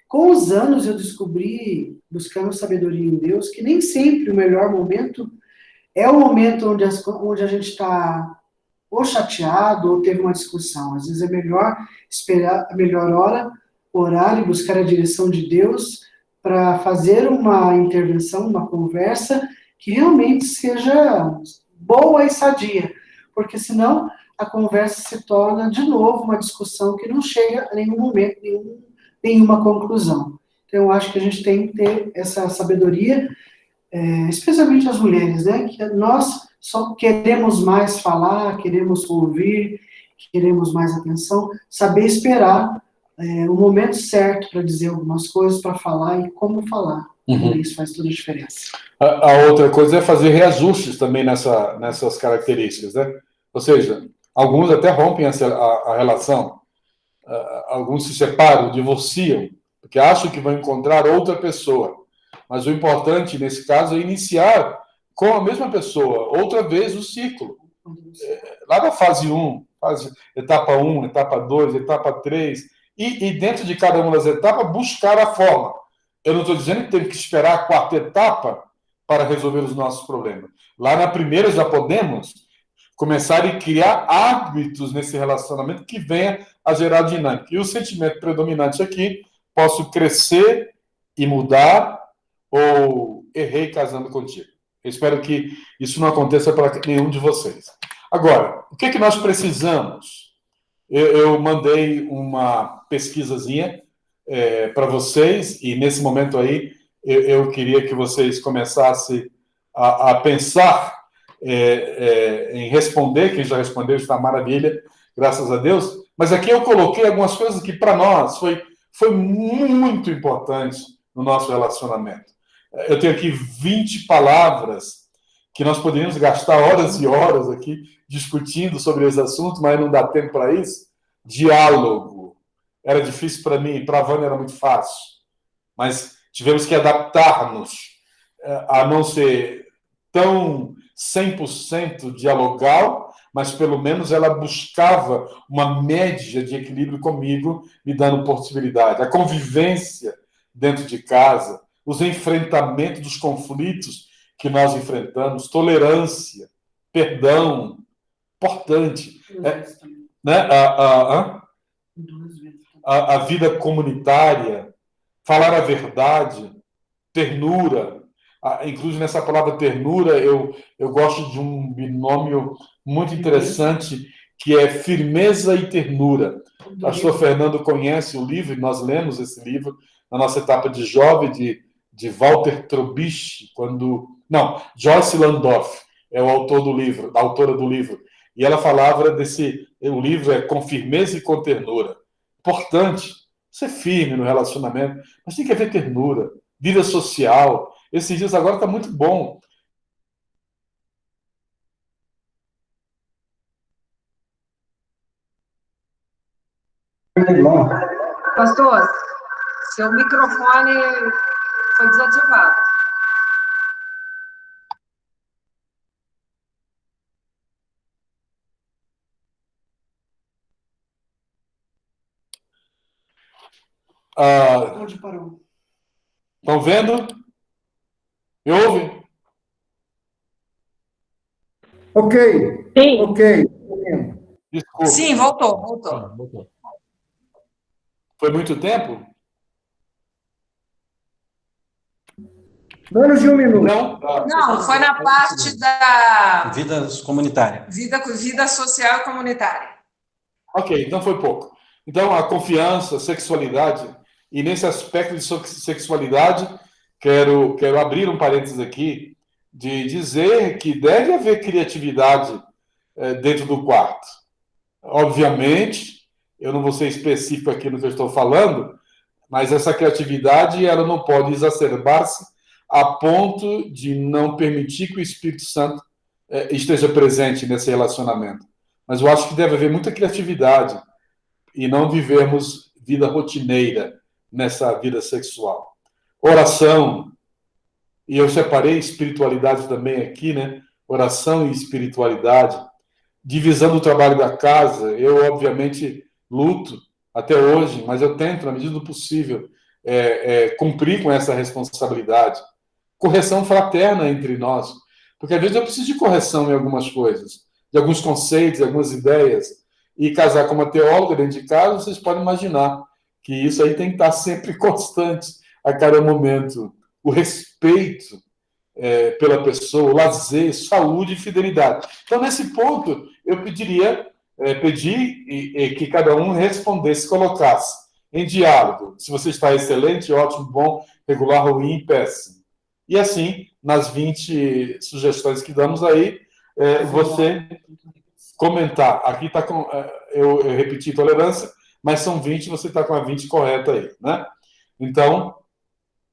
Com os anos eu descobri, buscando sabedoria em Deus, que nem sempre o melhor momento é o momento onde a gente está ou chateado ou teve uma discussão. Às vezes é melhor esperar a melhor hora, orar e buscar a direção de Deus para fazer uma intervenção, uma conversa que realmente seja boa e sadia, porque senão a conversa se torna, de novo, uma discussão que não chega a nenhum momento, nenhuma conclusão. Então, eu acho que a gente tem que ter essa sabedoria especialmente as mulheres, né? Que nós só queremos mais falar, queremos ouvir, queremos mais atenção, saber esperar o momento certo para dizer algumas coisas, para falar e como falar. Isso faz toda a diferença. A outra coisa é fazer reajustes também nessas características, né? Ou seja, alguns até rompem a relação, alguns se separam, divorciam, porque acham que vão encontrar outra pessoa. Mas o importante, nesse caso, é iniciar com a mesma pessoa, outra vez o ciclo. Lá da fase 1, etapa 1, etapa 2, etapa 3, e dentro de cada uma das etapas, buscar a forma. Eu não estou dizendo que temos que esperar a quarta etapa para resolver os nossos problemas. Lá na primeira já podemos começar a criar hábitos nesse relacionamento que venha a gerar dinâmica. E o sentimento predominante aqui, posso crescer e mudar, ou errei casando contigo. Eu espero que isso não aconteça para nenhum de vocês. Agora, o que é que nós precisamos? Eu mandei uma pesquisazinha para vocês, e nesse momento aí eu queria que vocês começassem a pensar em responder. Quem já respondeu está maravilha, graças a Deus. Mas aqui eu coloquei algumas coisas que para nós foi muito importante no nosso relacionamento. Eu tenho aqui 20 palavras que nós poderíamos gastar horas e horas aqui discutindo sobre esse assunto, mas não dá tempo para isso. Diálogo. Era difícil para mim, para a Vânia era muito fácil. Mas tivemos que adaptar-nos a não ser tão 100% dialogal, mas pelo menos ela buscava uma média de equilíbrio comigo, me dando possibilidade. A convivência dentro de casa, os enfrentamentos dos conflitos que nós enfrentamos, tolerância, perdão, importante. Né? A vida comunitária, falar a verdade, ternura. Inclusive, nessa palavra ternura, eu gosto de um binômio muito interessante, que é firmeza e ternura. O pastor Fernando conhece o livro, e nós lemos esse livro na nossa etapa de jovem, de Walter Trubisky, Joyce Landorf é o autor do livro, a autora do livro. E ela falava o livro é Com Firmeza e com Ternura. Importante ser firme no relacionamento, mas tem que haver ternura, vida social. Esses dias agora está muito bom. Pastor, seu microfone foi desativado. Onde parou? Estão vendo? Me ouvem? Ok. Sim. Ok. Desculpa. Sim, voltou. Foi muito tempo? Menos de um minuto. Não, foi na parte da Vida comunitária. vida social e comunitária. Ok, então foi pouco. Então, a confiança, sexualidade, e nesse aspecto de sexualidade, quero abrir um parênteses aqui, de dizer que deve haver criatividade dentro do quarto. Obviamente, eu não vou ser específico aqui no que eu estou falando, mas essa criatividade ela não pode exacerbar-se a ponto de não permitir que o Espírito Santo esteja presente nesse relacionamento. Mas eu acho que deve haver muita criatividade e não vivermos vida rotineira nessa vida sexual. Oração, e eu separei espiritualidade também aqui, né? Oração e espiritualidade. Divisão do trabalho da casa, eu obviamente luto até hoje, mas eu tento, na medida do possível, cumprir com essa responsabilidade. Correção fraterna entre nós, porque às vezes eu preciso de correção em algumas coisas, de alguns conceitos, de algumas ideias, e casar com uma teóloga dentro de casa, vocês podem imaginar que isso aí tem que estar sempre constante a cada momento. O respeito pela pessoa, o lazer, saúde e fidelidade. Então, nesse ponto, eu pedi que cada um respondesse, colocasse em diálogo. Se você está excelente, ótimo, bom, regular, ruim, péssimo. E assim, nas 20 sugestões que damos aí, você comentar. Aqui está com... eu repeti tolerância, mas são 20, você está com a 20 correta aí, né? Então,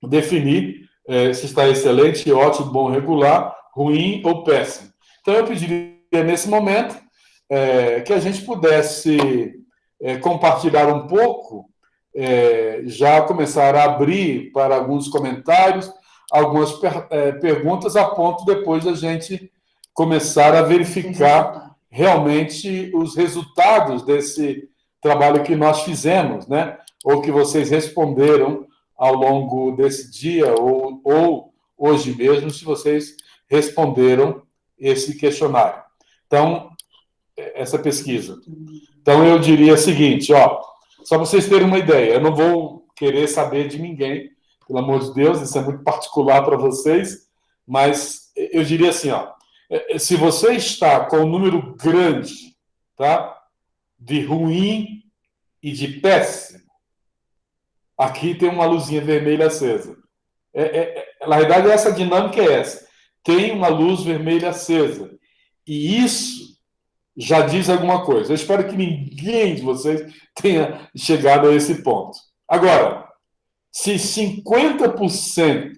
definir se está excelente, ótimo, bom, regular, ruim ou péssimo. Então, eu pediria, nesse momento, que a gente pudesse compartilhar um pouco, já começar a abrir para alguns comentários, algumas perguntas, a ponto depois da gente começar a verificar realmente os resultados desse trabalho que nós fizemos, né? Ou que vocês responderam ao longo desse dia, ou hoje mesmo, se vocês responderam esse questionário. Então, essa pesquisa. Então, eu diria o seguinte, ó, só para vocês terem uma ideia, eu não vou querer saber de ninguém, pelo amor de Deus, isso é muito particular para vocês, mas eu diria assim, ó, se você está com um número grande, tá, de ruim e de péssimo, aqui tem uma luzinha vermelha acesa. Na verdade, essa dinâmica é essa. Tem uma luz vermelha acesa. E isso já diz alguma coisa. Eu espero que ninguém de vocês tenha chegado a esse ponto. Agora, se 50%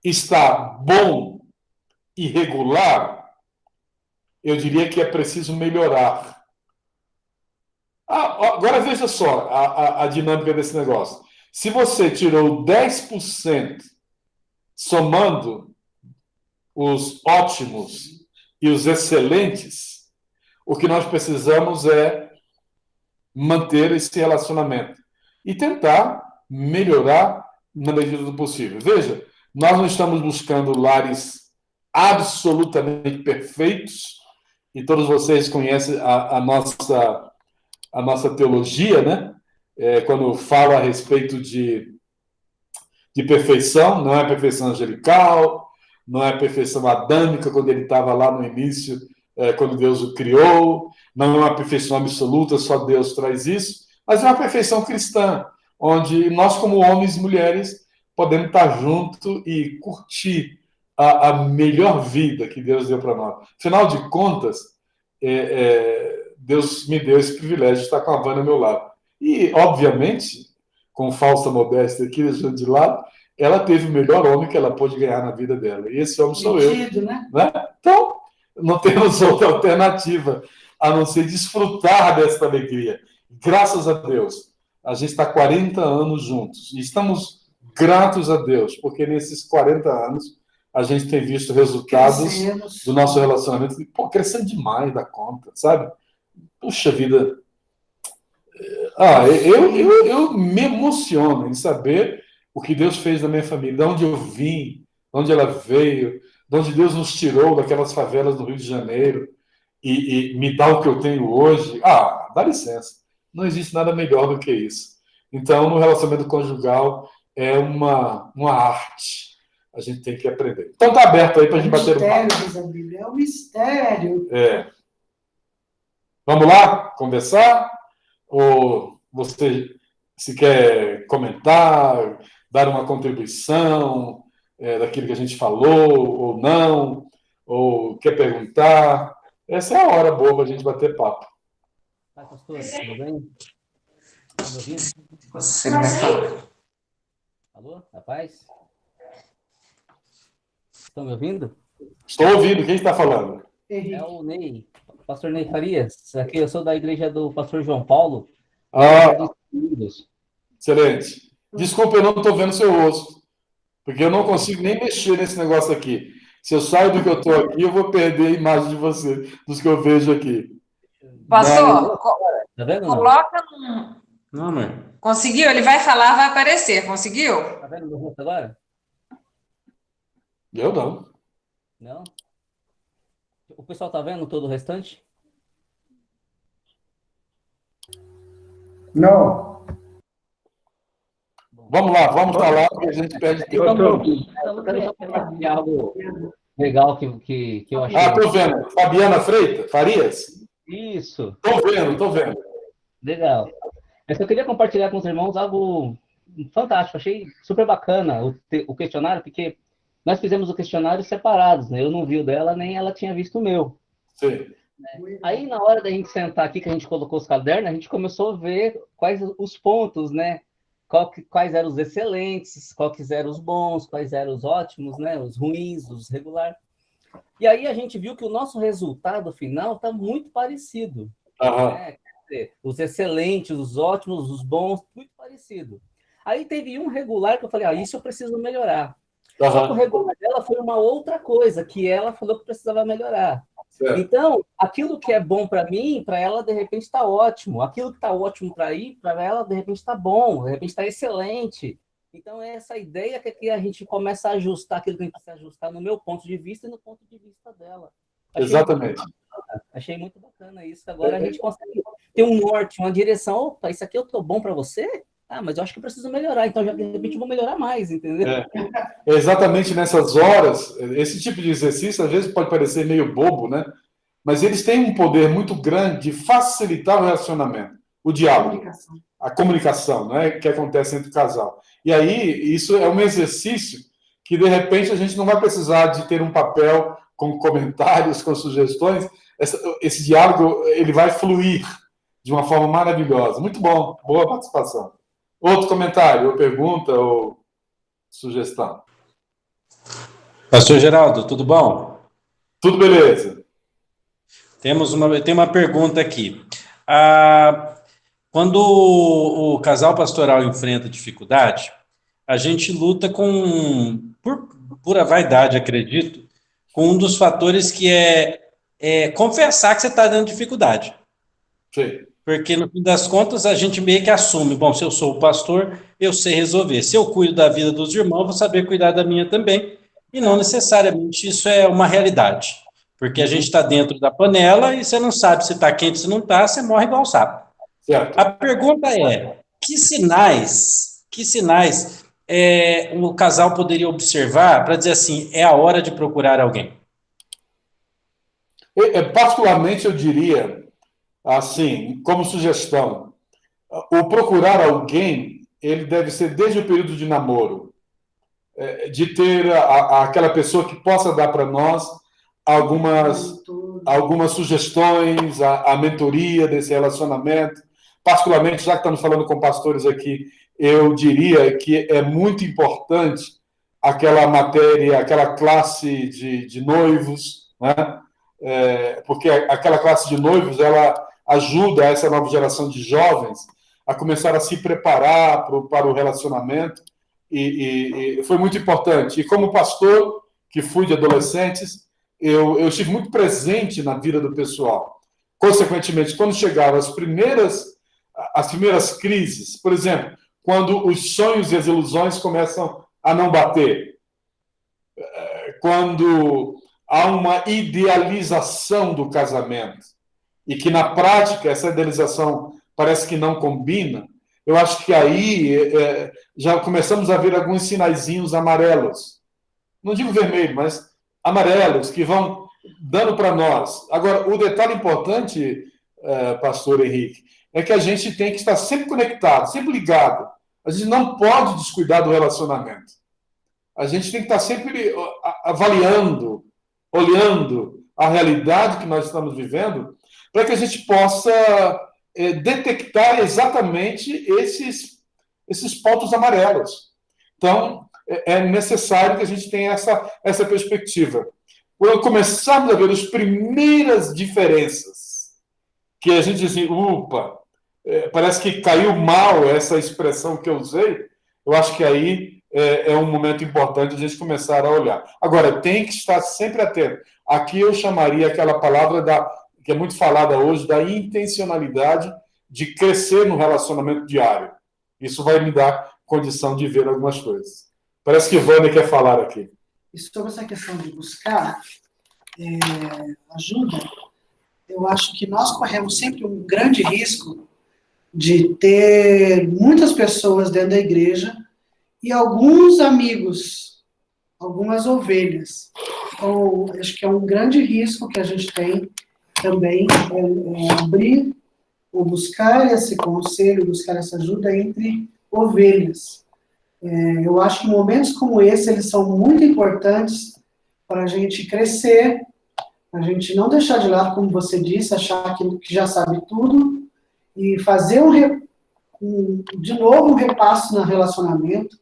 está bom e regular, eu diria que é preciso melhorar. Agora veja só a dinâmica desse negócio. Se você tirou 10%, somando os ótimos e os excelentes, o que nós precisamos é manter esse relacionamento e tentar melhorar na medida do possível. Veja, nós não estamos buscando lares absolutamente perfeitos, e todos vocês conhecem a nossa teologia, né? Quando fala a respeito de perfeição, não é perfeição angelical, não é perfeição adâmica, quando ele estava lá no início, quando Deus o criou, não é uma perfeição absoluta, só Deus traz isso, mas é uma perfeição cristã, onde nós, como homens e mulheres, podemos estar juntos e curtir a melhor vida que Deus deu para nós. Afinal de contas, Deus me deu esse privilégio de estar com a Vânia ao meu lado. E, obviamente, com falsa modéstia aqui, deixando de lado, ela teve o melhor homem que ela pôde ganhar na vida dela. E esse homem sou eu. Né? Então, não temos outra alternativa a não ser desfrutar desta alegria. Graças a Deus, a gente está 40 anos juntos. E estamos gratos a Deus, porque nesses 40 anos a gente tem visto resultados do nosso relacionamento. Crescendo demais da conta, sabe? Puxa vida. Eu me emociono em saber o que Deus fez na minha família, de onde eu vim, de onde ela veio, de onde Deus nos tirou daquelas favelas do Rio de Janeiro e me dá o que eu tenho hoje. Dá licença. Não existe nada melhor do que isso. Então, no relacionamento conjugal, é uma arte. A gente tem que aprender. Então, está aberto aí para a gente bater o papo. É um mistério. Vamos lá conversar? Ou você, se quer comentar, dar uma contribuição daquilo que a gente falou, ou não, ou quer perguntar? Essa é a hora boa para a gente bater papo. Pastor, tudo bem? Está me ouvindo? Você vai falar. Alô, rapaz? Estão me ouvindo? Estou ouvindo. Quem está falando? É o Ney, pastor Ney Farias. Aqui eu sou da igreja do pastor João Paulo. Excelente. Desculpa, eu não estou vendo seu rosto, porque eu não consigo nem mexer nesse negócio aqui. Se eu saio do que eu estou aqui, eu vou perder a imagem de você, dos que eu vejo aqui. Pastor, tá vendo, coloca no... Não, mãe. Conseguiu? Ele vai falar, vai aparecer. Conseguiu? Tá vendo meu rosto agora? Eu não. Não? O pessoal tá vendo todo o restante? Não. Vamos lá, vamos falar, porque a gente perde tempo. Eu quero só compartilhar algo legal que eu achei. Estou vendo. Fabiana Farias? Isso. Estou vendo. Legal. Mas eu queria compartilhar com os irmãos algo fantástico. Achei super bacana o questionário, porque nós fizemos o questionário separados, né? Eu não vi o dela, nem ela tinha visto o meu. Sim. Aí, na hora da gente sentar aqui, que a gente colocou os cadernos, a gente começou a ver quais os pontos, né? Quais eram os excelentes, quais eram os bons, quais eram os ótimos, né? Os ruins, os regulares. E aí a gente viu que o nosso resultado final está muito parecido. Né? Quer dizer, os excelentes, os ótimos, os bons, muito parecido. Aí teve um regular que eu falei, isso eu preciso melhorar. Só que o regular dela foi uma outra coisa, que ela falou que precisava melhorar. Certo. Então, aquilo que é bom para mim, para ela, de repente, está ótimo. Aquilo que está ótimo para ela, de repente, está bom, de repente, está excelente. Então, é essa ideia que a gente começa a ajustar aquilo que a gente precisa ajustar no meu ponto de vista e no ponto de vista dela. Exatamente. Achei muito bacana isso. Agora a gente consegue ter um norte, uma direção. Opa, isso aqui eu tô bom para você? Mas eu acho que eu preciso melhorar. Então, de repente, eu vou melhorar mais, entendeu? Exatamente nessas horas, esse tipo de exercício, às vezes, pode parecer meio bobo, né? Mas eles têm um poder muito grande de facilitar o relacionamento, o diálogo, a comunicação, né, que acontece entre o casal. E aí, isso é um exercício que, de repente, a gente não vai precisar de ter um papel com comentários, com sugestões. Esse diálogo, ele vai fluir de uma forma maravilhosa. Muito bom, boa participação. Outro comentário, ou pergunta, ou sugestão? Pastor Geraldo, tudo bom? Tudo beleza. Tem uma pergunta aqui. Quando o casal pastoral enfrenta dificuldade, a gente luta por pura vaidade, acredito, com um dos fatores que é confessar que você está dando dificuldade. Sim. Porque, no fim das contas, a gente meio que assume, bom, se eu sou o pastor, eu sei resolver. Se eu cuido da vida dos irmãos, eu vou saber cuidar da minha também. E não necessariamente isso é uma realidade. Porque a gente está dentro da panela e você não sabe se está quente, se não está, você morre igual sapo. Certo. A pergunta é, que sinais o casal poderia observar para dizer assim, é a hora de procurar alguém? Particularmente, eu diria, assim, como sugestão, o procurar alguém, ele deve ser desde o período de namoro, de ter aquela pessoa que possa dar para nós algumas sugestões, a mentoria desse relacionamento. Particularmente, já que estamos falando com pastores aqui, eu diria que é muito importante aquela matéria, aquela classe de noivos, né? Porque aquela classe de noivos, ela ajuda essa nova geração de jovens a começar a se preparar para o relacionamento, e foi muito importante. E como pastor, que fui de adolescentes, eu estive muito presente na vida do pessoal. Consequentemente, quando chegaram as primeiras crises, por exemplo, quando os sonhos e as ilusões começam a não bater, quando há uma idealização do casamento e que, na prática, essa idealização parece que não combina, eu acho que aí já começamos a ver alguns sinaizinhos amarelos. Não digo vermelho, mas amarelos, que vão dando para nós. Agora, o detalhe importante, pastor Henrique, é que a gente tem que estar sempre conectado, sempre ligado. A gente não pode descuidar do relacionamento. A gente tem que estar sempre avaliando, olhando a realidade que nós estamos vivendo, para que a gente possa detectar exatamente esses pontos amarelos. Então, é necessário que a gente tenha essa perspectiva. Quando começarmos a ver as primeiras diferenças, que a gente diz assim, parece que caiu mal essa expressão que eu usei, eu acho que aí é um momento importante a gente começar a olhar. Agora, tem que estar sempre atento. Aqui eu chamaria aquela palavra que é muito falada hoje, da intencionalidade de crescer no relacionamento diário. Isso vai me dar condição de ver algumas coisas. Parece que Vânia quer falar aqui. E sobre essa questão de buscar ajuda, eu acho que nós corremos sempre um grande risco de ter muitas pessoas dentro da igreja e alguns amigos, algumas ovelhas. Então, acho que é um grande risco que a gente tem também, abrir ou buscar esse conselho, buscar essa ajuda entre ovelhas. Eu acho que momentos como esse, eles são muito importantes para a gente crescer, a gente não deixar de lado, como você disse, achar que já sabe tudo, e fazer de novo um repasse no relacionamento,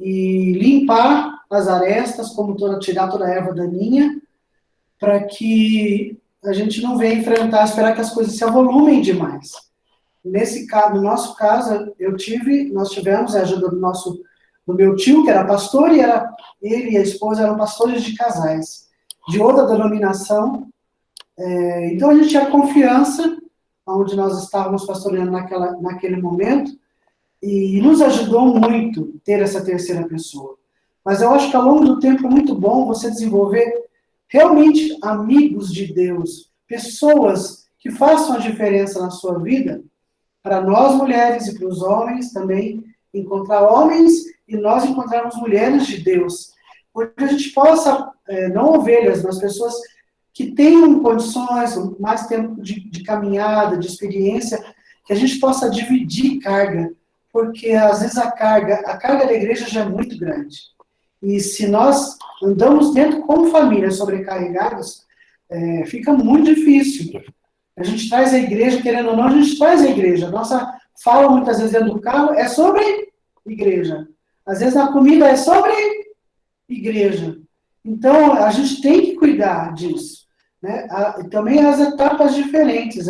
e limpar as arestas, como tirar toda a erva daninha, para que a gente não venha enfrentar, esperar que as coisas se avolumem demais. Nesse caso, no nosso caso, nós tivemos a ajuda do meu tio, que era pastor, e ele e a esposa eram pastores de casais, de outra denominação. Então a gente tinha confiança, onde nós estávamos pastoreando naquele momento, e nos ajudou muito ter essa terceira pessoa. Mas eu acho que ao longo do tempo é muito bom você desenvolver realmente amigos de Deus, pessoas que façam a diferença na sua vida, para nós mulheres e para os homens também, encontrar homens e nós encontrarmos mulheres de Deus, porque a gente possa, não ovelhas, mas pessoas que tenham condições, mais tempo de caminhada, de experiência, que a gente possa dividir carga, porque às vezes a carga da igreja já é muito grande. E se nós andamos dentro como família sobrecarregados, fica muito difícil. A gente traz a igreja, querendo ou não, a gente traz a igreja. Nossa fala, muitas vezes, dentro do carro, é sobre igreja. Às vezes, na comida, é sobre igreja. Então, a gente tem que cuidar disso. Né? Também as etapas diferentes.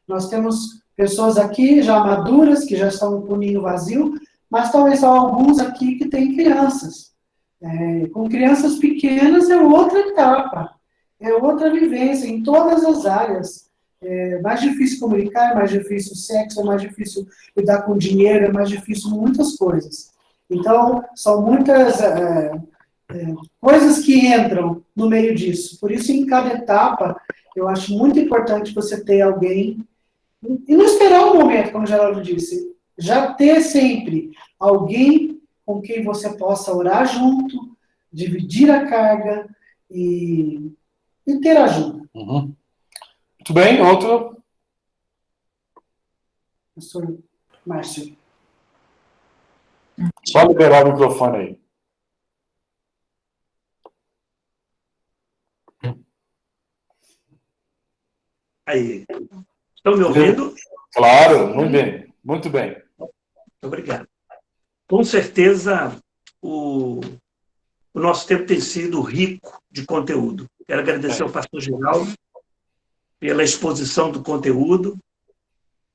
Nós temos pessoas aqui já maduras, que já estão com o ninho vazio, mas talvez só alguns aqui que têm crianças. Com crianças pequenas é outra etapa, é outra vivência em todas as áreas. É mais difícil comunicar, é mais difícil o sexo, é mais difícil lidar com dinheiro, é mais difícil muitas coisas. Então, são muitas coisas que entram no meio disso. Por isso, em cada etapa, eu acho muito importante você ter alguém, e não esperar um momento, como o Geraldo disse, já ter sempre alguém com quem você possa orar junto, dividir a carga e ter ajuda. Uhum. Muito bem, outro? Professor Márcio. Só liberar o microfone aí. Aí. Estão me ouvindo? Claro, muito bem. Muito bem. Obrigado. Com certeza, o nosso tempo tem sido rico de conteúdo. Quero agradecer ao pastor Geraldo pela exposição do conteúdo.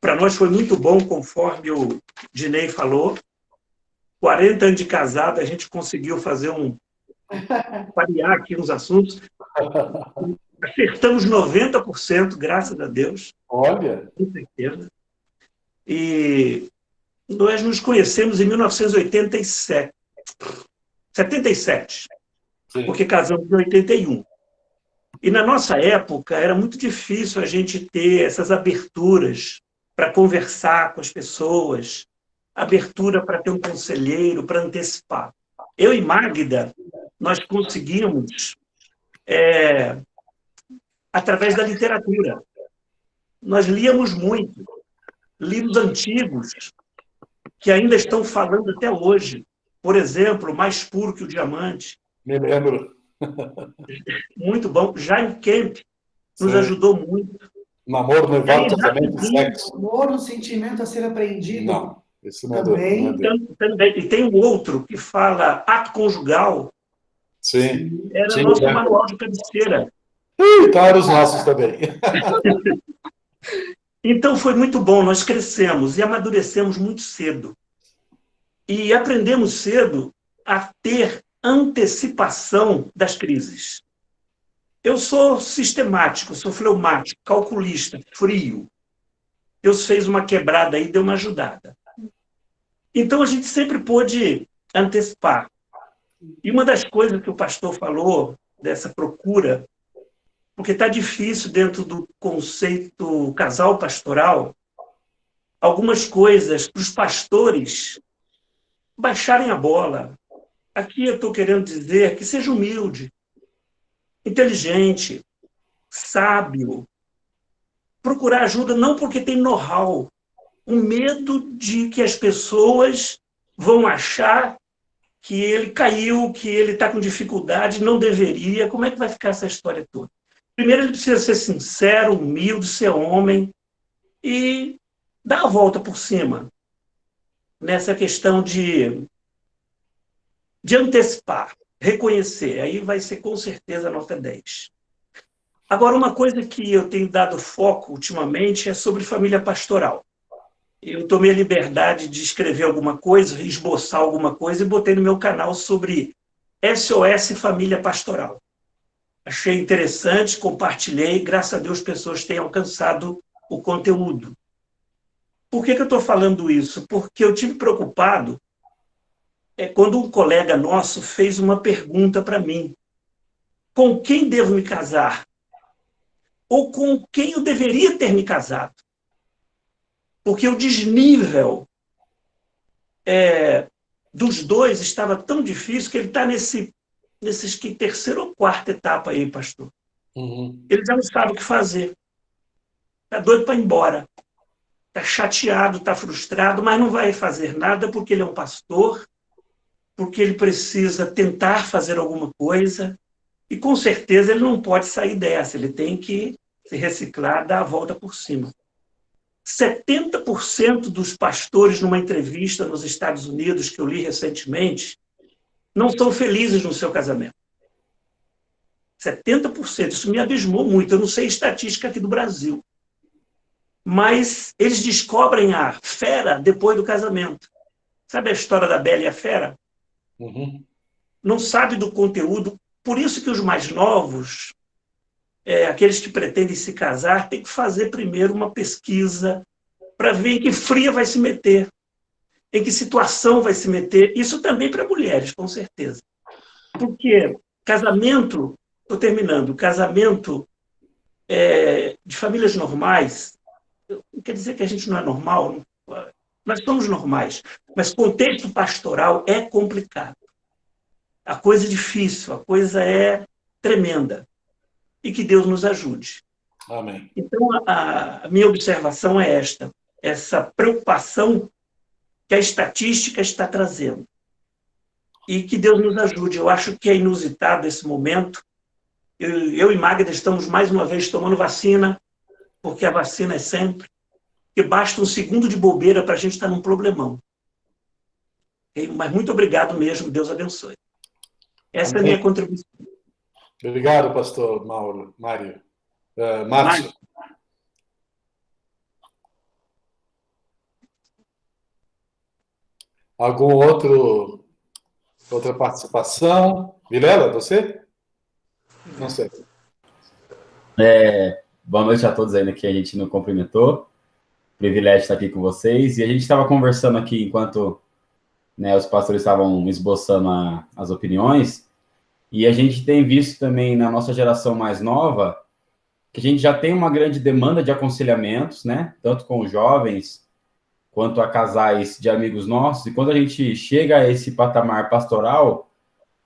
Para nós foi muito bom, conforme o Dinei falou. 40 anos de casado, a gente conseguiu fazer variar aqui uns assuntos. Acertamos 90%, graças a Deus. Olha. Com certeza. E nós nos conhecemos em 1987. 77. Sim. Porque casamos em 81. E na nossa época era muito difícil a gente ter essas aberturas para conversar com as pessoas, abertura para ter um conselheiro, para antecipar. Eu e Magda, nós conseguimos, através da literatura. Nós líamos muito, livros antigos, que ainda estão falando até hoje. Por exemplo, Mais Puro que o Diamante. Me lembro. Muito bom. Jaime Kemp nos ajudou muito. Namoro, noivado, casamento e sexo. Amor, um sentimento a ser aprendido. Não, isso não também. é dele. Também. E tem um outro que fala ato conjugal. Sim. Era Sim, nosso manual de cabeceira. E tá, os nossos também. Então foi muito bom, nós crescemos e amadurecemos muito cedo. E aprendemos cedo a ter antecipação das crises. Eu sou sistemático, sou fleumático, calculista, frio. Deus fez uma quebrada aí, deu uma ajudada. Então a gente sempre pôde antecipar. E uma das coisas que o pastor falou, dessa procura, porque está difícil dentro do conceito casal pastoral, algumas coisas para os pastores baixarem a bola. Aqui eu estou querendo dizer que seja humilde, inteligente, sábio, procurar ajuda não porque tem know-how, o medo de que as pessoas vão achar que ele caiu, que ele está com dificuldade, não deveria. Como é que vai ficar essa história toda? Primeiro, ele precisa ser sincero, humilde, ser homem e dar a volta por cima nessa questão de antecipar, reconhecer. Aí vai ser com certeza a nota 10. Agora, uma coisa que eu tenho dado foco ultimamente é sobre família pastoral. Eu tomei a liberdade de escrever alguma coisa, esboçar alguma coisa e botei no meu canal sobre SOS Família Pastoral. Achei interessante, compartilhei, graças a Deus pessoas têm alcançado o conteúdo. Por que eu estou falando isso? Porque eu tive preocupado quando um colega nosso fez uma pergunta para mim. Com quem devo me casar? Ou com quem eu deveria ter me casado? Porque o desnível dos dois estava tão difícil que ele está nesses que terceira ou quarta etapa aí, pastor. Uhum. Ele já não sabe o que fazer. Está doido para ir embora. Está chateado, está frustrado, mas não vai fazer nada porque ele é um pastor, porque ele precisa tentar fazer alguma coisa, e com certeza ele não pode sair dessa, ele tem que se reciclar, dar a volta por cima. 70% dos pastores, numa entrevista nos Estados Unidos, que eu li recentemente, não são felizes no seu casamento. 70%. Isso me abismou muito. Eu não sei estatística aqui do Brasil. Mas eles descobrem a fera depois do casamento. Sabe a história da Bela e a Fera? Uhum. Não sabe do conteúdo. Por isso que os mais novos, aqueles que pretendem se casar, têm que fazer primeiro uma pesquisa para ver em que fria vai se meter, em que situação vai se meter. Isso também para mulheres, com certeza. Porque casamento, estou terminando, casamento de famílias normais, não quer dizer que a gente não é normal, nós somos normais, mas contexto pastoral é complicado. A coisa é difícil, a coisa é tremenda. E que Deus nos ajude. Amém. Então, a minha observação é essa preocupação que a estatística está trazendo. E que Deus nos ajude. Eu acho que é inusitado esse momento. Eu e Magda estamos mais uma vez tomando vacina, porque a vacina é sempre, que basta um segundo de bobeira para a gente estar num problemão. Mas muito obrigado mesmo, Deus abençoe. Essa é a minha contribuição. Obrigado, pastor Mário. Márcio. Algum outra participação? Vilela, você? Não sei. Boa noite a todos ainda que a gente não cumprimentou. Privilégio estar aqui com vocês. E a gente estava conversando aqui enquanto os pastores estavam esboçando as opiniões. E a gente tem visto também na nossa geração mais nova que a gente já tem uma grande demanda de aconselhamentos, né? Tanto com os jovens quanto a casais de amigos nossos. E quando a gente chega a esse patamar pastoral,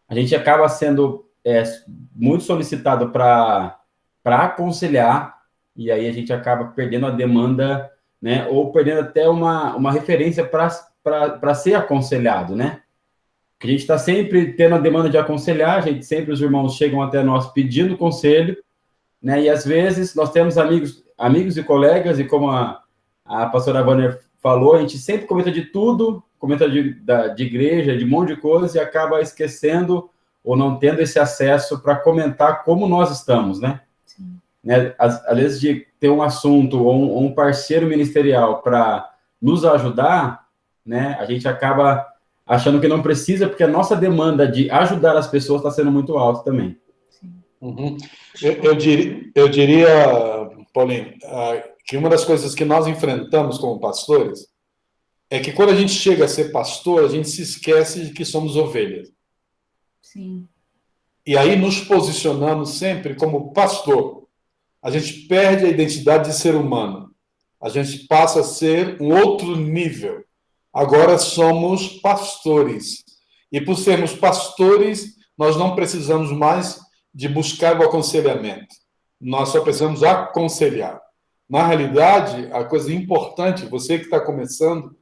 a gente acaba sendo muito solicitado para aconselhar, e aí a gente acaba perdendo a demanda, né? Ou perdendo até uma referência para ser aconselhado, né? Que a gente está sempre tendo a demanda de aconselhar, os irmãos chegam até nós pedindo conselho, né? E às vezes nós temos amigos e colegas, e como a pastora Vânia falou, a gente sempre comenta de tudo, comenta de igreja, de um monte de coisa, e acaba esquecendo ou não tendo esse acesso para comentar como nós estamos, né? Né? Às vezes de ter um assunto ou um parceiro ministerial para nos ajudar, né? A gente acaba achando que não precisa, porque a nossa demanda de ajudar as pessoas está sendo muito alta também. Uhum. Eu diria, Paulinho, que uma das coisas que nós enfrentamos como pastores é que quando a gente chega a ser pastor, a gente se esquece de que somos ovelhas. Sim. E aí nos posicionamos sempre como pastor. A gente perde a identidade de ser humano. A gente passa a ser um outro nível. Agora somos pastores. E por sermos pastores, nós não precisamos mais de buscar o aconselhamento. Nós só precisamos aconselhar. Na realidade, a coisa importante, você que está começando,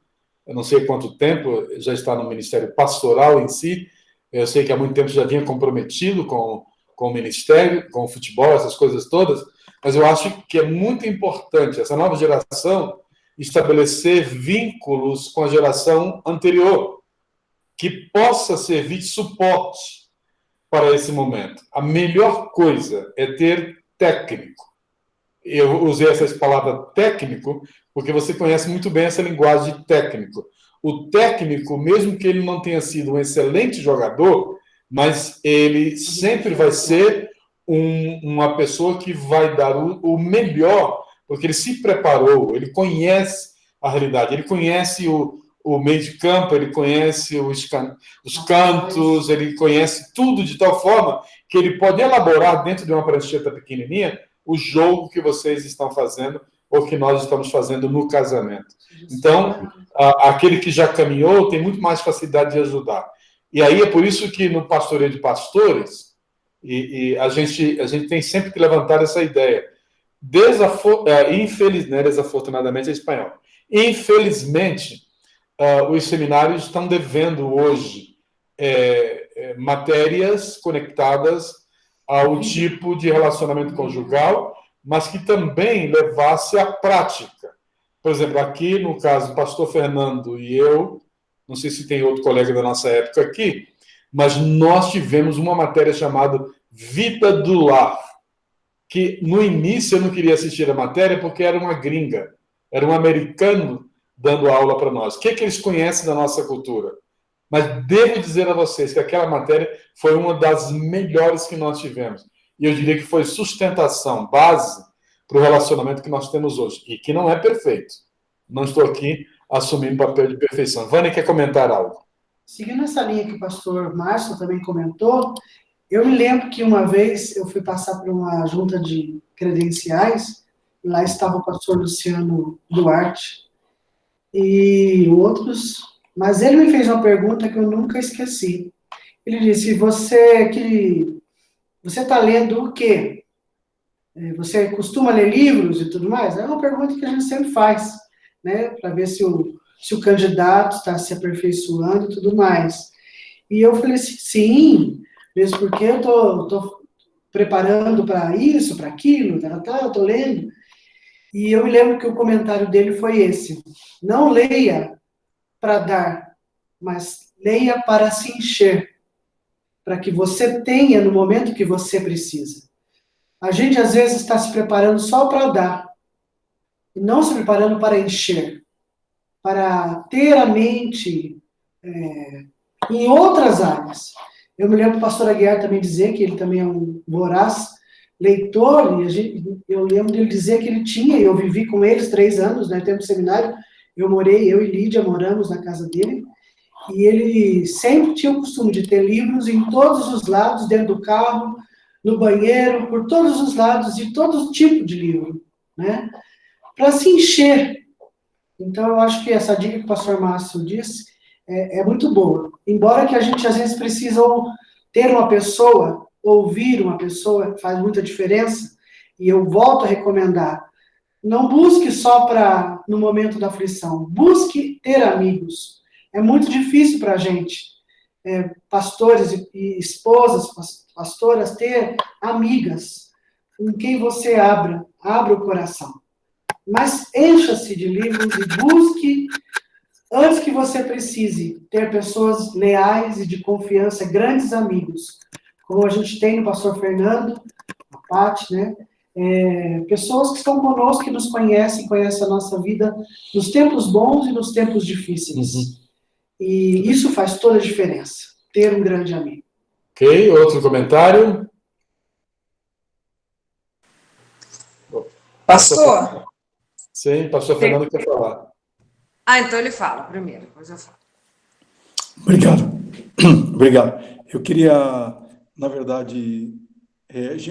eu não sei quanto tempo, já está no ministério pastoral em si. Eu sei que há muito tempo já vinha comprometido com o ministério, com o futebol, essas coisas todas, mas eu acho que é muito importante essa nova geração estabelecer vínculos com a geração anterior, que possa servir de suporte para esse momento. A melhor coisa é ter técnico. Eu usei essa palavra técnico porque você conhece muito bem essa linguagem de técnico. O técnico, mesmo que ele não tenha sido um excelente jogador, mas ele sempre vai ser uma pessoa que vai dar o melhor, porque ele se preparou, ele conhece a realidade, ele conhece o meio de campo, ele conhece os cantos, ele conhece tudo de tal forma que ele pode elaborar dentro de uma prancheta pequenininha o jogo que vocês estão fazendo ou que nós estamos fazendo no casamento. Então, aquele que já caminhou tem muito mais facilidade de ajudar. E aí é por isso que no Pastoreio de Pastores, a gente tem sempre que levantar essa ideia. Desafortunadamente é espanhol. Infelizmente, os seminários estão devendo hoje matérias conectadas ao tipo de relacionamento conjugal, mas que também levasse à prática. Por exemplo, aqui, no caso do pastor Fernando e eu, não sei se tem outro colega da nossa época aqui, mas nós tivemos uma matéria chamada Vida do Lar, que no início eu não queria assistir a matéria porque era uma gringa, era um americano dando aula para nós. O que eles conhecem da nossa cultura? Mas devo dizer a vocês que aquela matéria foi uma das melhores que nós tivemos. E eu diria que foi sustentação, base para o relacionamento que nós temos hoje. E que não é perfeito. Não estou aqui assumindo papel de perfeição. Vânia, quer comentar algo? Seguindo essa linha que o pastor Márcio também comentou, eu me lembro que uma vez eu fui passar por uma junta de credenciais, e lá estava o pastor Luciano Duarte e outros... Mas ele me fez uma pergunta que eu nunca esqueci. Ele disse, você está lendo o quê? Você costuma ler livros e tudo mais? É uma pergunta que a gente sempre faz, né? Para ver se o candidato está se aperfeiçoando e tudo mais. E eu falei assim, sim, mesmo porque eu estou preparando para isso, para aquilo, eu estou lendo. E eu me lembro que o comentário dele foi esse, não leia para dar, mas leia para se encher, para que você tenha no momento que você precisa. A gente, às vezes, está se preparando só para dar, e não se preparando para encher, para ter a mente em outras áreas. Eu me lembro do pastor Aguiar também dizer que ele também é um voraz leitor, e eu lembro dele dizer que ele tinha, e eu vivi com eles 3 anos, né, tempo de seminário. Eu e Lídia moramos na casa dele, e ele sempre tinha o costume de ter livros em todos os lados, dentro do carro, no banheiro, por todos os lados, de todo tipo de livro, né? Para se encher. Então, eu acho que essa dica que o pastor Márcio disse é muito boa. Embora que a gente, às vezes, precisa ter uma pessoa, ouvir uma pessoa, faz muita diferença, e eu volto a recomendar. Não busque só no momento da aflição. Busque ter amigos. É muito difícil para a gente, pastores e esposas, pastoras, ter amigas com quem você abra o coração. Mas encha-se de livros e busque, antes que você precise, ter pessoas leais e de confiança, grandes amigos, como a gente tem no pastor Fernando, a Paty, né? Pessoas que estão conosco, que nos conhecem a nossa vida nos tempos bons e nos tempos difíceis. Uhum. E isso faz toda a diferença, ter um grande amigo. Ok, outro comentário? Pastor? Sim, pastor Fernando quer falar. Então ele fala primeiro, depois eu falo. Obrigado. Eu queria, na verdade...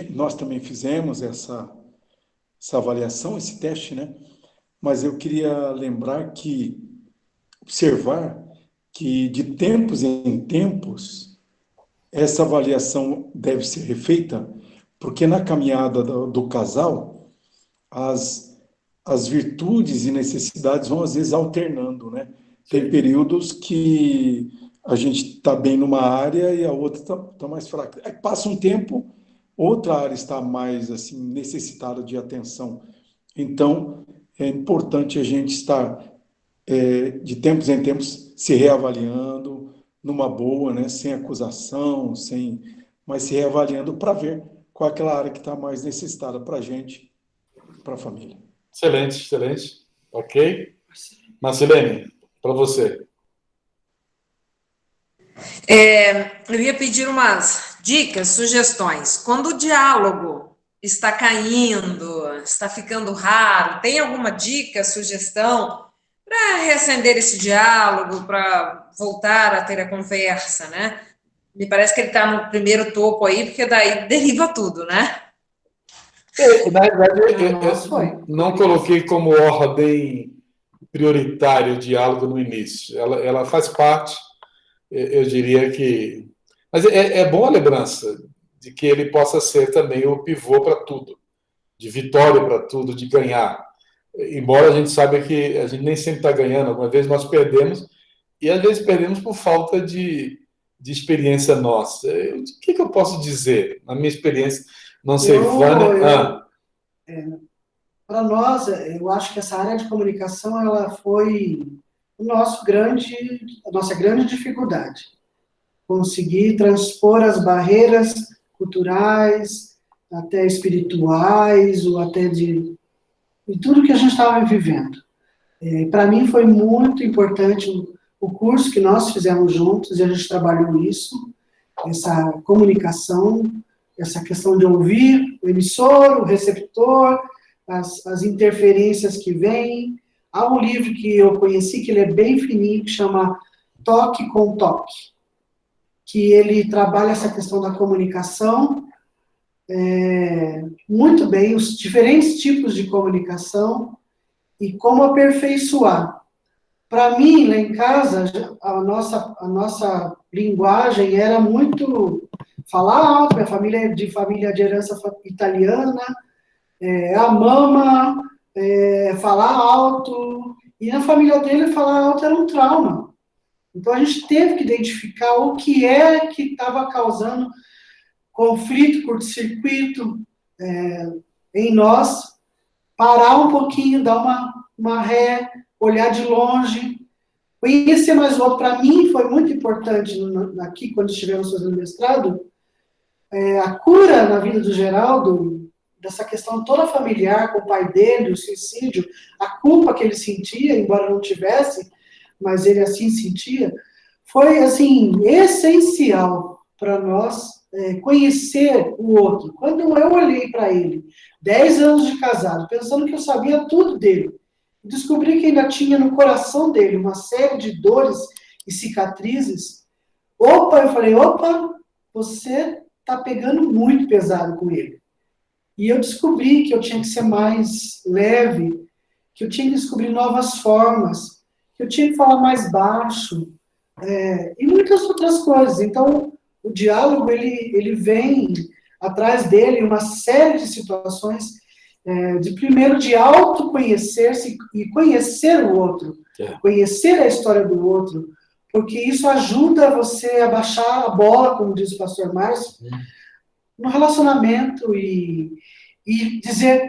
nós também fizemos essa avaliação, esse teste, né? Mas eu queria observar que de tempos em tempos, essa avaliação deve ser refeita, porque na caminhada do casal, as virtudes e necessidades vão às vezes alternando, né? Tem períodos que a gente está bem numa área e a outra está mais fraca. Aí passa um tempo, outra área está mais assim necessitada de atenção. Então, é importante a gente estar, de tempos em tempos, se reavaliando, numa boa, né? Sem acusação, mas se reavaliando para ver qual é aquela área que está mais necessitada para a gente, para a família. Excelente, excelente. Ok. Marcelene, para você. Eu ia pedir umas dicas, sugestões. Quando o diálogo está caindo, está ficando raro, tem alguma dica, sugestão para reacender esse diálogo, para voltar a ter a conversa, né? Me parece que ele está no primeiro topo aí, porque daí deriva tudo, né? Na verdade, eu não coloquei como ordem prioritária o diálogo no início. Ela faz parte, eu diria que... Mas é boa a lembrança de que ele possa ser também o pivô para tudo, de vitória para tudo, de ganhar. Embora a gente saiba que a gente nem sempre está ganhando, alguma vez nós perdemos, e às vezes perdemos por falta de experiência nossa. O que eu posso dizer? Na minha experiência, não sei, Vânia... Para nós, eu acho que essa área de comunicação ela foi a nossa grande dificuldade. Conseguir transpor as barreiras culturais, até espirituais, ou até de tudo que a gente estava vivendo. Para mim foi muito importante o curso que nós fizemos juntos, e a gente trabalhou isso, essa comunicação, essa questão de ouvir o emissor, o receptor, as interferências que vêm. Há um livro que eu conheci, que ele é bem fininho, que chama Toque com Toque, que ele trabalha essa questão da comunicação muito bem, os diferentes tipos de comunicação e como aperfeiçoar. Para mim, lá em casa, a nossa linguagem era muito falar alto. Minha família é de herança italiana, a mama, falar alto, e na família dele falar alto era um trauma. Então a gente teve que identificar o que estava causando conflito, curto-circuito em nós, parar um pouquinho, dar uma ré, olhar de longe, conhecer mais o outro. Para mim foi muito importante aqui, quando estivemos fazendo mestrado, a cura na vida do Geraldo, dessa questão toda familiar com o pai dele, o suicídio, a culpa que ele sentia, embora não tivesse, mas ele assim sentia, foi, assim, essencial para nós conhecer o outro. Quando eu olhei para ele, 10 anos de casado, pensando que eu sabia tudo dele, descobri que ainda tinha no coração dele uma série de dores e cicatrizes. Eu falei, você está pegando muito pesado com ele. E eu descobri que eu tinha que ser mais leve, que eu tinha que descobrir novas formas, que eu tinha que falar mais baixo, e muitas outras coisas. Então, o diálogo, ele vem atrás dele uma série de situações, primeiro, de autoconhecer-se e conhecer o outro, conhecer a história do outro, porque isso ajuda você a baixar a bola, como diz o pastor Márcio, no relacionamento e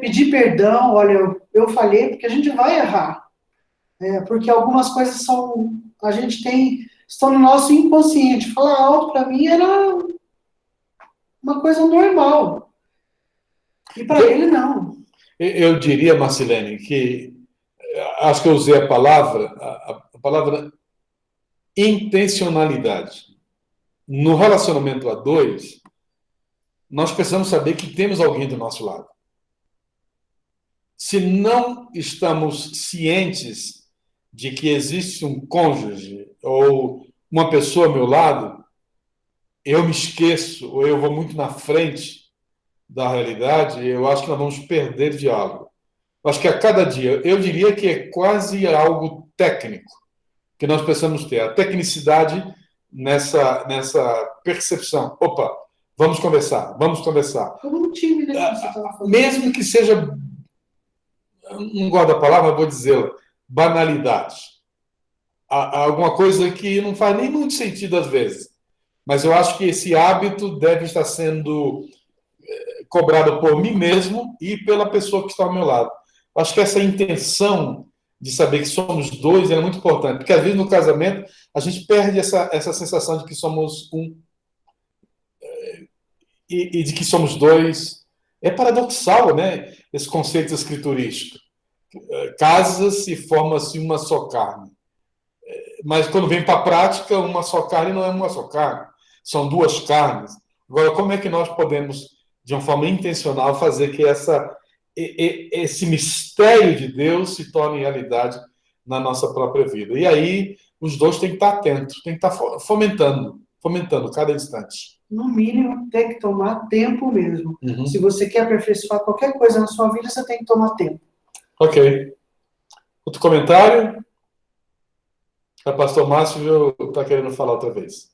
pedir perdão. Olha, eu falhei, porque a gente vai errar. Porque algumas coisas estão no nosso inconsciente. Falar alto, para mim, era uma coisa normal. E para ele, não. Eu diria, Marcelene, que acho que eu usei a palavra intencionalidade. No relacionamento a dois, nós precisamos saber que temos alguém do nosso lado. Se não estamos cientes de que existe um cônjuge ou uma pessoa ao meu lado, eu me esqueço, ou eu vou muito na frente da realidade, eu acho que nós vamos perder diálogo. Eu acho que a cada dia, eu diria que é quase algo técnico que nós precisamos ter, a tecnicidade nessa percepção. Opa, vamos conversar. Como um time, né? Que você estava falando. Mesmo que seja, não gosto da palavra, mas vou dizê-la, banalidade. alguma coisa que não faz nem muito sentido às vezes. Mas eu acho que esse hábito deve estar sendo cobrado por mim mesmo e pela pessoa que está ao meu lado. Eu acho que essa intenção de saber que somos dois é muito importante, porque às vezes no casamento a gente perde essa sensação de que somos um e de que somos dois. É paradoxal, né? Esse conceito escriturístico. Casa-se e forma-se uma só carne. Mas quando vem para a prática, uma só carne não é uma só carne. São duas carnes. Agora, como é que nós podemos, de uma forma intencional, fazer que esse mistério de Deus se torne realidade na nossa própria vida? E aí, os dois têm que estar atentos, têm que estar fomentando cada instante. No mínimo, tem que tomar tempo mesmo. Uhum. Se você quer aperfeiçoar qualquer coisa na sua vida, você tem que tomar tempo. Ok. Outro comentário? O pastor Márcio está querendo falar outra vez.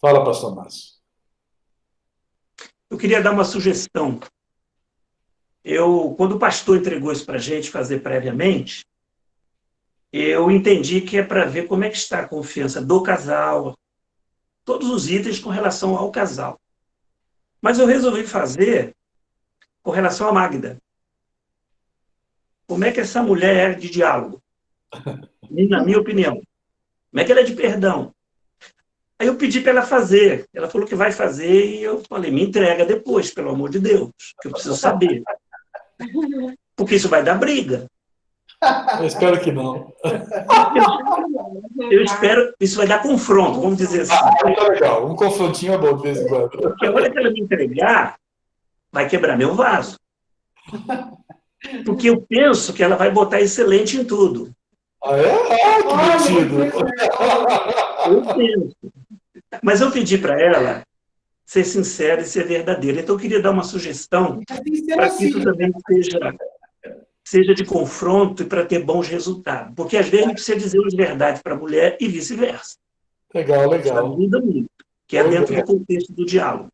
Fala, pastor Márcio. Eu queria dar uma sugestão. Quando o pastor entregou isso para a gente fazer previamente, eu entendi que é para ver como é que está a confiança do casal, todos os itens com relação ao casal. Mas eu resolvi fazer com relação a Magda. Como é que essa mulher é de diálogo? Na minha opinião. Como é que ela é de perdão? Aí eu pedi para ela fazer. Ela falou que vai fazer e eu falei, me entrega depois, pelo amor de Deus, que eu preciso saber. Porque isso vai dar briga. Eu espero que não. Eu espero que isso vai dar confronto, vamos dizer assim. Tá legal. Um confrontinho é bom de vez em quando. Porque a hora que ela me entregar, vai quebrar meu vaso. Porque eu penso que ela vai botar excelente em tudo. Ah, é? Que metido. Eu penso. Mas eu pedi para ela ser sincera e ser verdadeira. Então, eu queria dar uma sugestão para que isso também seja de confronto e para ter bons resultados. Porque, às vezes, a gente precisa dizer as verdades para a mulher e vice-versa. Legal. Isso ajuda muito, que é dentro do contexto do diálogo.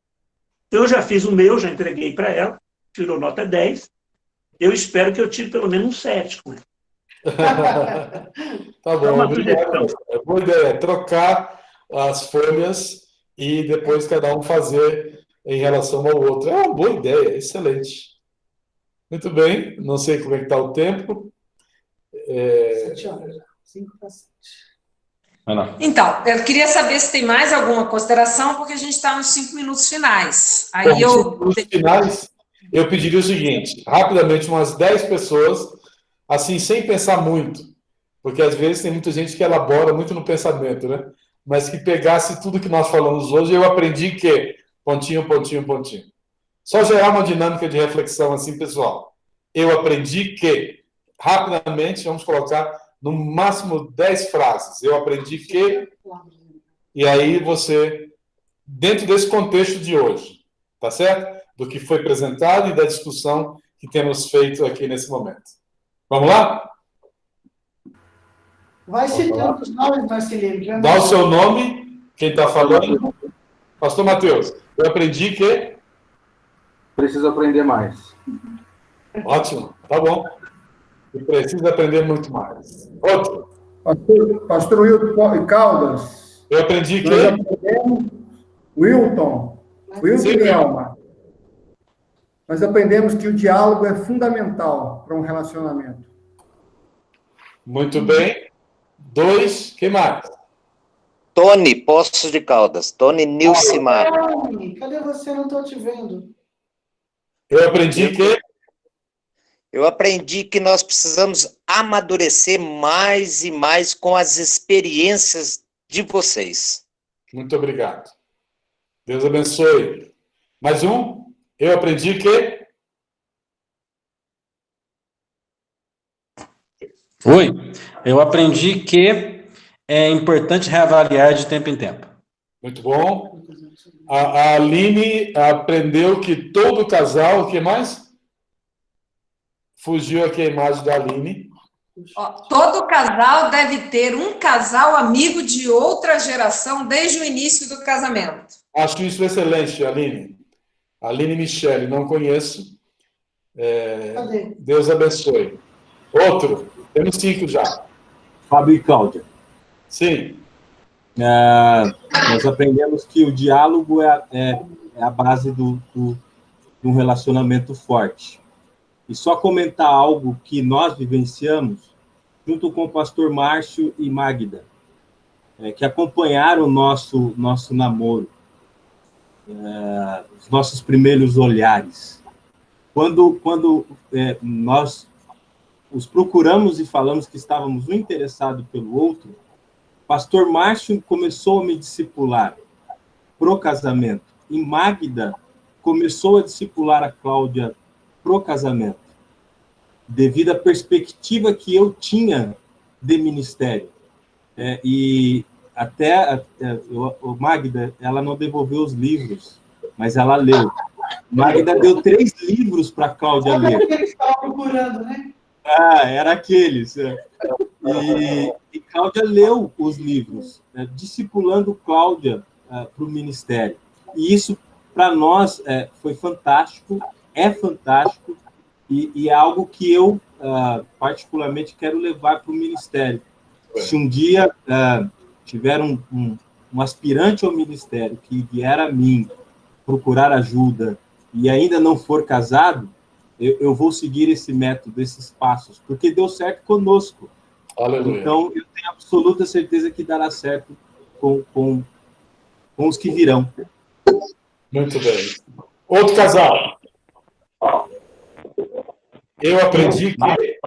Então, eu já fiz o meu, já entreguei para ela, tirou nota 10. Eu espero que eu tire pelo menos um 7 com ela. Tá bom. Uma sugestão. É boa ideia. Trocar as folhas e depois cada um fazer em relação ao outro. É uma boa ideia, excelente. Muito bem, não sei como é que está o tempo. 7 horas. 5 para 7. Então, eu queria saber se tem mais alguma consideração, porque a gente está nos 5 minutos finais. Aí Nos finais, eu pediria o seguinte, rapidamente, umas 10 pessoas, assim, sem pensar muito, porque às vezes tem muita gente que elabora muito no pensamento, né? Mas que pegasse tudo que nós falamos hoje, eu aprendi que, pontinho, pontinho, pontinho. Só gerar uma dinâmica de reflexão assim, pessoal. Eu aprendi que, rapidamente, vamos colocar no máximo 10 frases. Eu aprendi que... E aí você, dentro desse contexto de hoje, tá certo? Do que foi apresentado e da discussão que temos feito aqui nesse momento. Vamos lá? Vai citando os nomes, Marcelino. Dá o seu nome, quem está falando. Pastor Matheus, eu aprendi que... Preciso aprender mais. Ótimo, tá bom. E precisa aprender muito mais. Outro. Pastor Wilton Caldas. Eu aprendi que... Wilton e Elma. Nós aprendemos que o diálogo é fundamental para um relacionamento. Muito bem. 2, quem mais? Tony, Poços de Caldas. Tony Nilcimar. Cadê você? Não estou te vendo. Eu aprendi que... Eu aprendi que nós precisamos amadurecer mais e mais com as experiências de vocês. Muito obrigado. Deus abençoe. Mais um. Eu aprendi que... Oi. Eu aprendi que é importante reavaliar de tempo em tempo. Muito bom. A Aline aprendeu que todo casal... O que mais? Fugiu aqui a imagem da Aline. Todo casal deve ter um casal amigo de outra geração desde o início do casamento. Acho isso excelente, Aline. Aline Michele, não conheço. Cadê? Deus abençoe. Outro. Temos 5 já. Fábio e Cláudia. Sim. Nós aprendemos que o diálogo é a base de um relacionamento forte. E só comentar algo que nós vivenciamos, junto com o pastor Márcio e Magda, que acompanharam o nosso namoro, os nossos primeiros olhares. Quando nós os procuramos e falamos que estávamos um interessado pelo outro, pastor Márcio começou a me discipular pro casamento, e Magda começou a discipular a Cláudia pro casamento, devido à perspectiva que eu tinha de ministério. E até Magda, ela não devolveu os livros, mas ela leu. Magda deu 3 livros para Cláudia ler. Que eles estavam procurando, né? Era aqueles. E Cláudia leu os livros, discipulando Cláudia para o ministério. E isso, para nós, foi fantástico, é fantástico, e é algo que eu, particularmente, quero levar para o ministério. Se um dia tiver um aspirante ao ministério que vier a mim procurar ajuda e ainda não for casado, eu vou seguir esse método, esses passos, porque deu certo conosco. Aleluia. Então, eu tenho absoluta certeza que dará certo com os que virão. Muito bem. Outro casal. Eu aprendi que...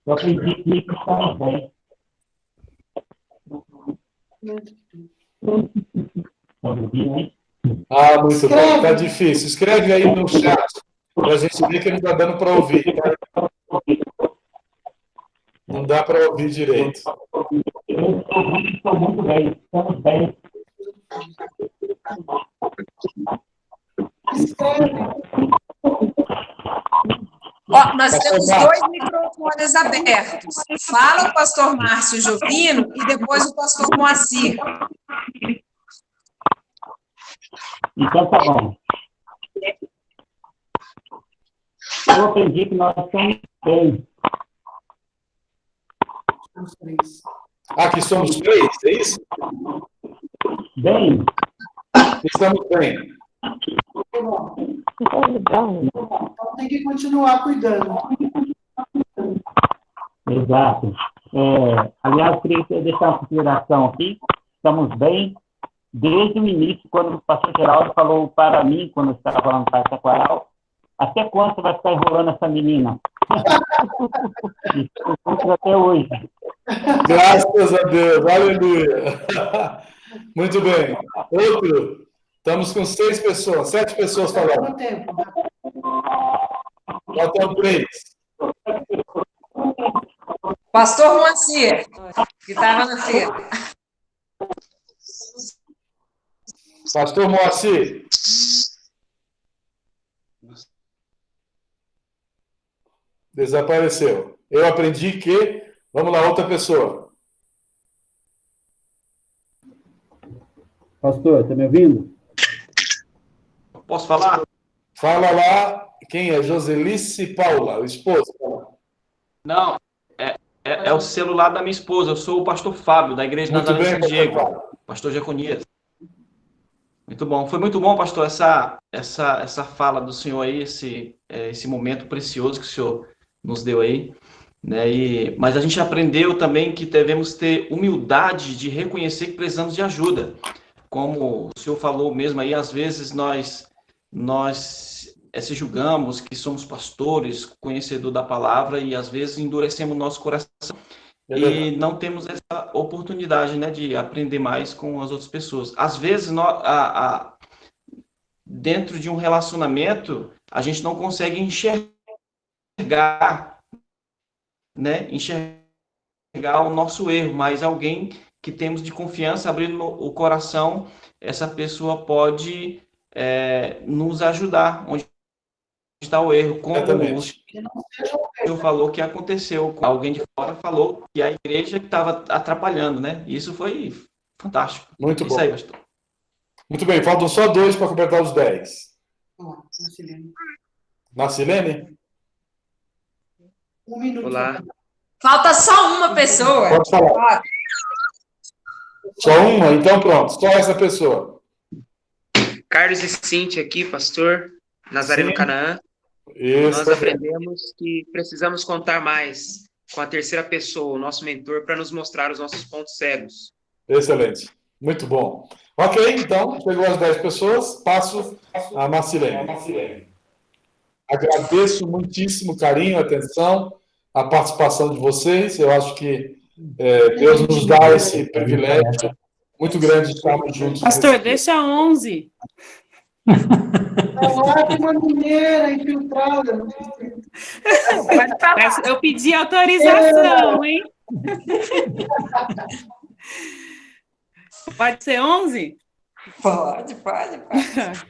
Eu aprendi que estava bem. Muito bem. Tá difícil. Escreve aí no chat para a gente ver que ele está dando para ouvir. Não dá para ouvir direito. Estou muito bem. Estamos bem. Nós temos 2 microfones abertos. Fala o pastor Márcio Jovino e depois o pastor Moacir. Então, tá bom. Eu aprendi que nós estamos bem. Aqui somos 3, é isso? Bem. Estamos bem. Então tem que continuar cuidando. Exato. Aliás, eu queria deixar uma consideração aqui. Estamos bem. Desde o início, quando o pastor Geraldo falou para mim, quando eu estava falando para essa coral, até quando você vai ficar enrolando essa menina? Isso até hoje. Graças a Deus, aleluia. Muito bem. Outro. Estamos com 6 pessoas, 7 pessoas falando. Faltam 3. Pastor Moacir, que estava na feira. Pastor Moacir. Desapareceu. Eu aprendi que... Vamos lá, outra pessoa. Pastor, está me ouvindo? Posso falar? Fala lá. Quem é? Joselice Paula, o esposo. Não, é o celular da minha esposa. Eu sou o pastor Fábio, da Igreja Nazaré de São Diego. Pastor Jeconias. Muito bom. Foi muito bom, pastor, essa fala do senhor aí, esse momento precioso que o senhor nos deu aí. Né? Mas a gente aprendeu também que devemos ter humildade de reconhecer que precisamos de ajuda. Como o senhor falou mesmo aí, às vezes nós se julgamos que somos pastores, conhecedor da palavra, e às vezes endurecemos nosso coração e não temos essa oportunidade, né, de aprender mais com as outras pessoas. Às vezes, dentro de um relacionamento, a gente não consegue enxergar o nosso erro, mas alguém que temos de confiança, abrindo o coração, essa pessoa pode nos ajudar onde está o erro. Como o senhor falou que aconteceu, alguém de fora falou que a igreja estava atrapalhando, né? Isso foi fantástico. Muito bom. Isso aí, pastor. Muito bem, faltam só 2 para completar os 10. Nacilene? Um minuto. Olá. Falta só uma pessoa. Pode falar. Só uma? Então pronto, só essa pessoa. Carlos e Cíntia aqui, pastor, Nazareno Canaã. Isso. Nós aprendemos que precisamos contar mais com a terceira pessoa, o nosso mentor, para nos mostrar os nossos pontos cegos. Excelente. Muito bom. Ok, então, chegou às 10 pessoas, passo a Marcilene. Agradeço muitíssimo o carinho, a atenção, a participação de vocês. Eu acho que Deus nos dá esse privilégio muito grande de estarmos juntos. Pastor, deixa 11. Uma mineira infiltrada. Eu pedi autorização, hein? Pode ser 11? Pode.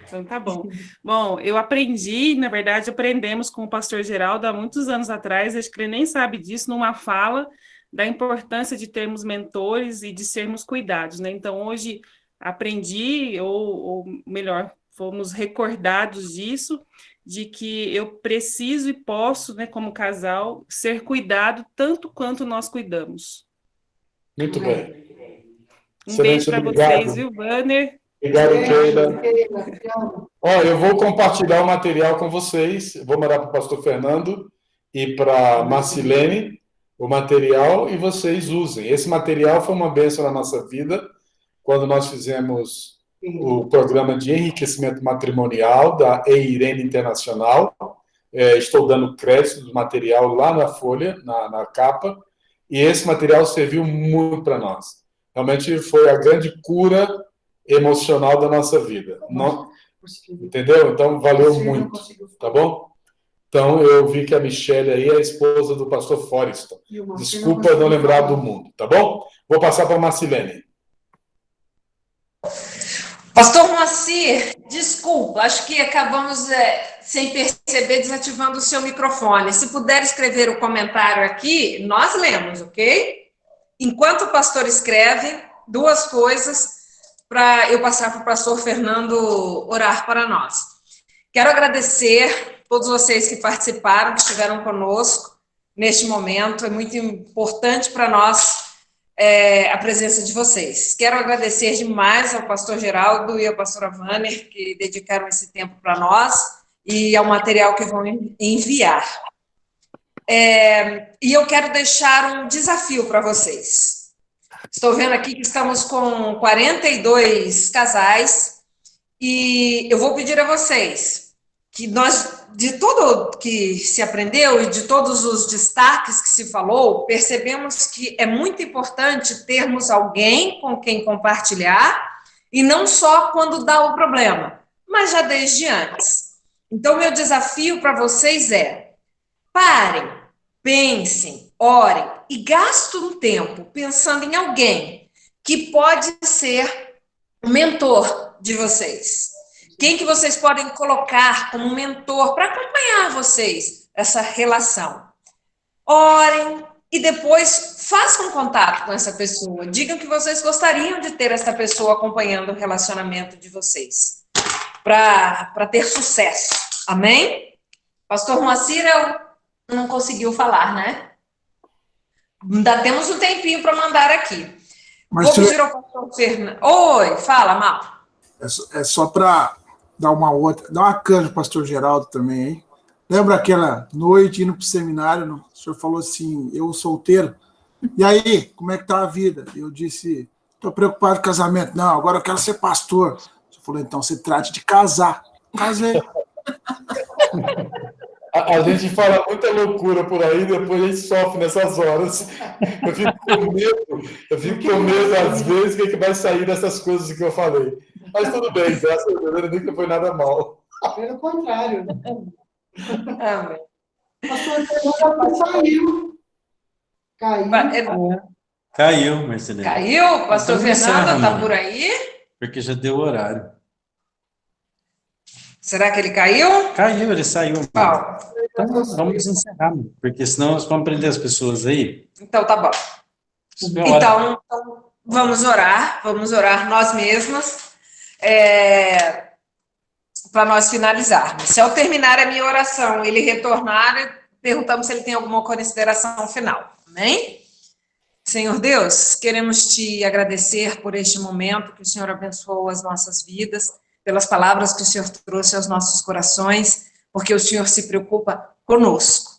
Então tá bom. Bom, eu aprendi, na verdade, aprendemos com o pastor Geraldo há muitos anos atrás, acho que ele nem sabe disso, numa fala da importância de termos mentores e de sermos cuidados, né? Então, hoje aprendi, ou melhor, fomos recordados disso, de que eu preciso e posso, né, como casal, ser cuidado tanto quanto nós cuidamos. Muito bem. Beijo para vocês, viu, Banner? Obrigado, Keila. Eu vou compartilhar o material com vocês. Vou mandar para o pastor Fernando e para a Marcilene o material e vocês usem. Esse material foi uma bênção na nossa vida quando nós fizemos o programa de enriquecimento matrimonial da EIRENE Internacional. Estou dando crédito do material lá na folha, na capa, e esse material serviu muito para nós. Realmente foi a grande cura emocional da nossa vida. Entendeu? Então, valeu muito. Tá bom? Então, eu vi que a Michelle aí é a esposa do pastor Forreston. Desculpa não lembrar do mundo. Tá bom? Vou passar para a Marcilene. Pastor Moacir, desculpa, acho que acabamos, sem perceber, desativando o seu microfone. Se puder escrever o comentário aqui, nós lemos, ok? Enquanto o pastor escreve, duas coisas para eu passar para o pastor Fernando orar para nós. Quero agradecer a todos vocês que participaram, que estiveram conosco neste momento. É muito importante para nós a presença de vocês. Quero agradecer demais ao pastor Geraldo e à pastora Vanner, que dedicaram esse tempo para nós, e ao material que vão enviar. E eu quero deixar um desafio para vocês. Estou vendo aqui que estamos com 42 casais, e eu vou pedir a vocês que nós, de tudo que se aprendeu e de todos os destaques que se falou, percebemos que é muito importante termos alguém com quem compartilhar, e não só quando dá o problema, mas já desde antes. Então, meu desafio para vocês é: parem, pensem, orem e gastem um tempo pensando em alguém que pode ser o mentor de vocês. Quem que vocês podem colocar como mentor para acompanhar vocês, essa relação? Orem e depois façam contato com essa pessoa. Digam que vocês gostariam de ter essa pessoa acompanhando o relacionamento de vocês, para ter sucesso. Amém? Pastor Moacir não conseguiu falar, né? Ainda temos um tempinho para mandar aqui. Vou pedir ao pastor Fernando. Oi, fala, Mal. É só para dar uma canja para o pastor Geraldo também, hein? Lembra aquela noite indo para o seminário, o senhor falou assim, eu solteiro, e aí, como é que tá a vida? Eu disse, estou preocupado com o casamento. Não, agora eu quero ser pastor. O senhor falou, então você trate de casar. Casei. A gente fala muita loucura por aí, depois a gente sofre nessas horas. Eu fico com medo às vezes, o que vai sair dessas coisas que eu falei. Mas tudo bem, graças a Deus, nunca foi nada mal. Pelo contrário. Amém. Pastor Fernando Caiu, Marcelene. Caiu? Pastor Fernando está por aí? Porque já deu o horário. Será que ele caiu? Caiu, ele saiu. Então, vamos encerrar, porque senão nós vamos prender as pessoas aí. Então, tá bom. Então, vamos orar nós mesmas, para nós finalizarmos. Se ao terminar a minha oração ele retornar, perguntamos se ele tem alguma consideração final. Amém? Senhor Deus, queremos te agradecer por este momento, que o Senhor abençoou as nossas vidas, pelas palavras que o Senhor trouxe aos nossos corações, porque o Senhor se preocupa conosco.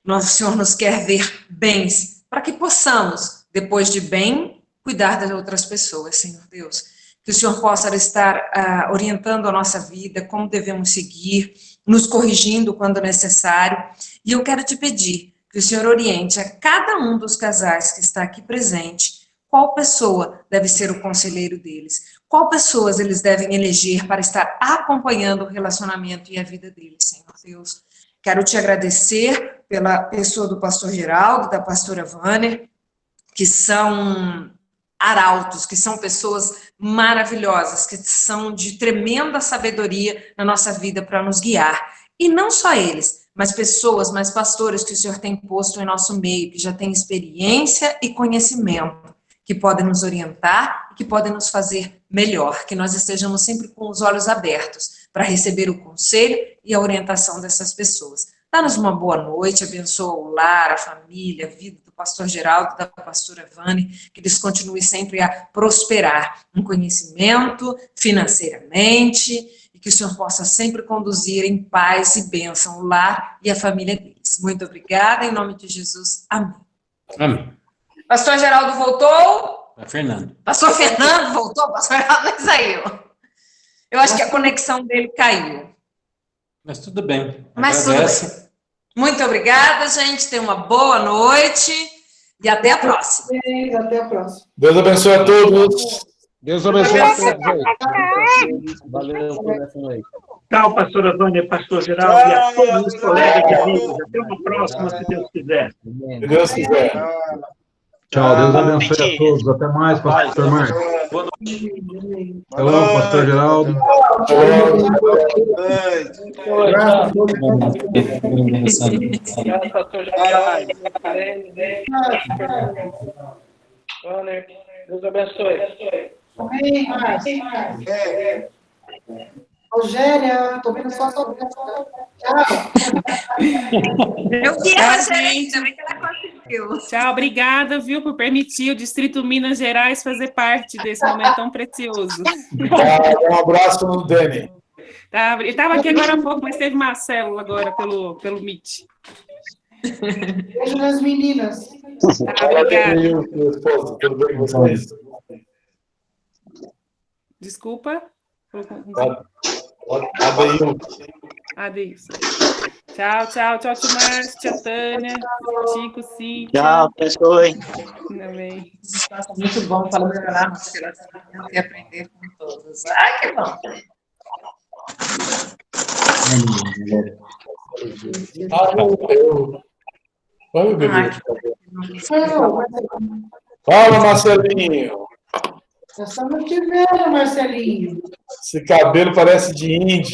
O Senhor nos quer ver bens, para que possamos, depois de bem, cuidar das outras pessoas, Senhor Deus. Que o Senhor possa estar orientando a nossa vida, como devemos seguir, nos corrigindo quando necessário. E eu quero te pedir que o Senhor oriente a cada um dos casais que está aqui presente, qual pessoa deve ser o conselheiro deles, qual pessoas eles devem eleger para estar acompanhando o relacionamento e a vida deles, Senhor Deus. Quero te agradecer pela pessoa do pastor Geraldo, da pastora Vânia, que são arautos, que são pessoas maravilhosas, que são de tremenda sabedoria na nossa vida para nos guiar. E não só eles, mas pessoas, mais pastores que o Senhor tem posto em nosso meio, que já têm experiência e conhecimento, que podem nos orientar e que podem nos fazer melhor, que nós estejamos sempre com os olhos abertos para receber o conselho e a orientação dessas pessoas. Dá-nos uma boa noite, abençoa o lar, a família, a vida do pastor Geraldo, da pastora Vânia, que eles continuem sempre a prosperar em conhecimento, financeiramente, e que o Senhor possa sempre conduzir em paz e bênção o lar e a família deles. Muito obrigada, em nome de Jesus. Amém. Amém. Pastor Geraldo voltou? Fernando. Pastor Fernando voltou? Pastor Geraldo não saiu. Eu acho que a conexão dele caiu. Mas tudo bem. Mas tudo bem. Muito obrigada, gente. Tenha uma boa noite e até a próxima. Até a próxima. Deus abençoe a todos. Deus abençoe a todos. Valeu por essa noite. Tchau, pastora Vânia, pastor Geraldo e a todos os colegas de vida. Até uma próxima, se Deus quiser. Se Deus quiser. Tchau, Deus abençoe a todos. Até mais, pastor Márcio. Boa noite. Alô, pastor Geraldo. Deus abençoe. Amém, Márcio. Rogéria, estou vendo só sua boca. Tchau. Eu vi a Rogéria, também que ela conseguiu. Tchau, obrigada, viu, por permitir o Distrito Minas Gerais fazer parte desse momento tão precioso. Um abraço no Dani. Ele estava aqui agora há pouco, mas teve Marcelo agora pelo Meet. Beijo nas meninas. Tá, obrigada. Tudo bem com vocês? Desculpa. Adeus. Tchau, tio Márcio, tia Tânia, Chico, Cíntia. Tchau, pessoal. Amém. Muito bom para melhorar nosso relacionamento e aprender com todos. Ai, que bom. Olha, bebê. Fala, Marcelinho. Nós estamos te vendo, Marcelinho. Esse cabelo parece de índio.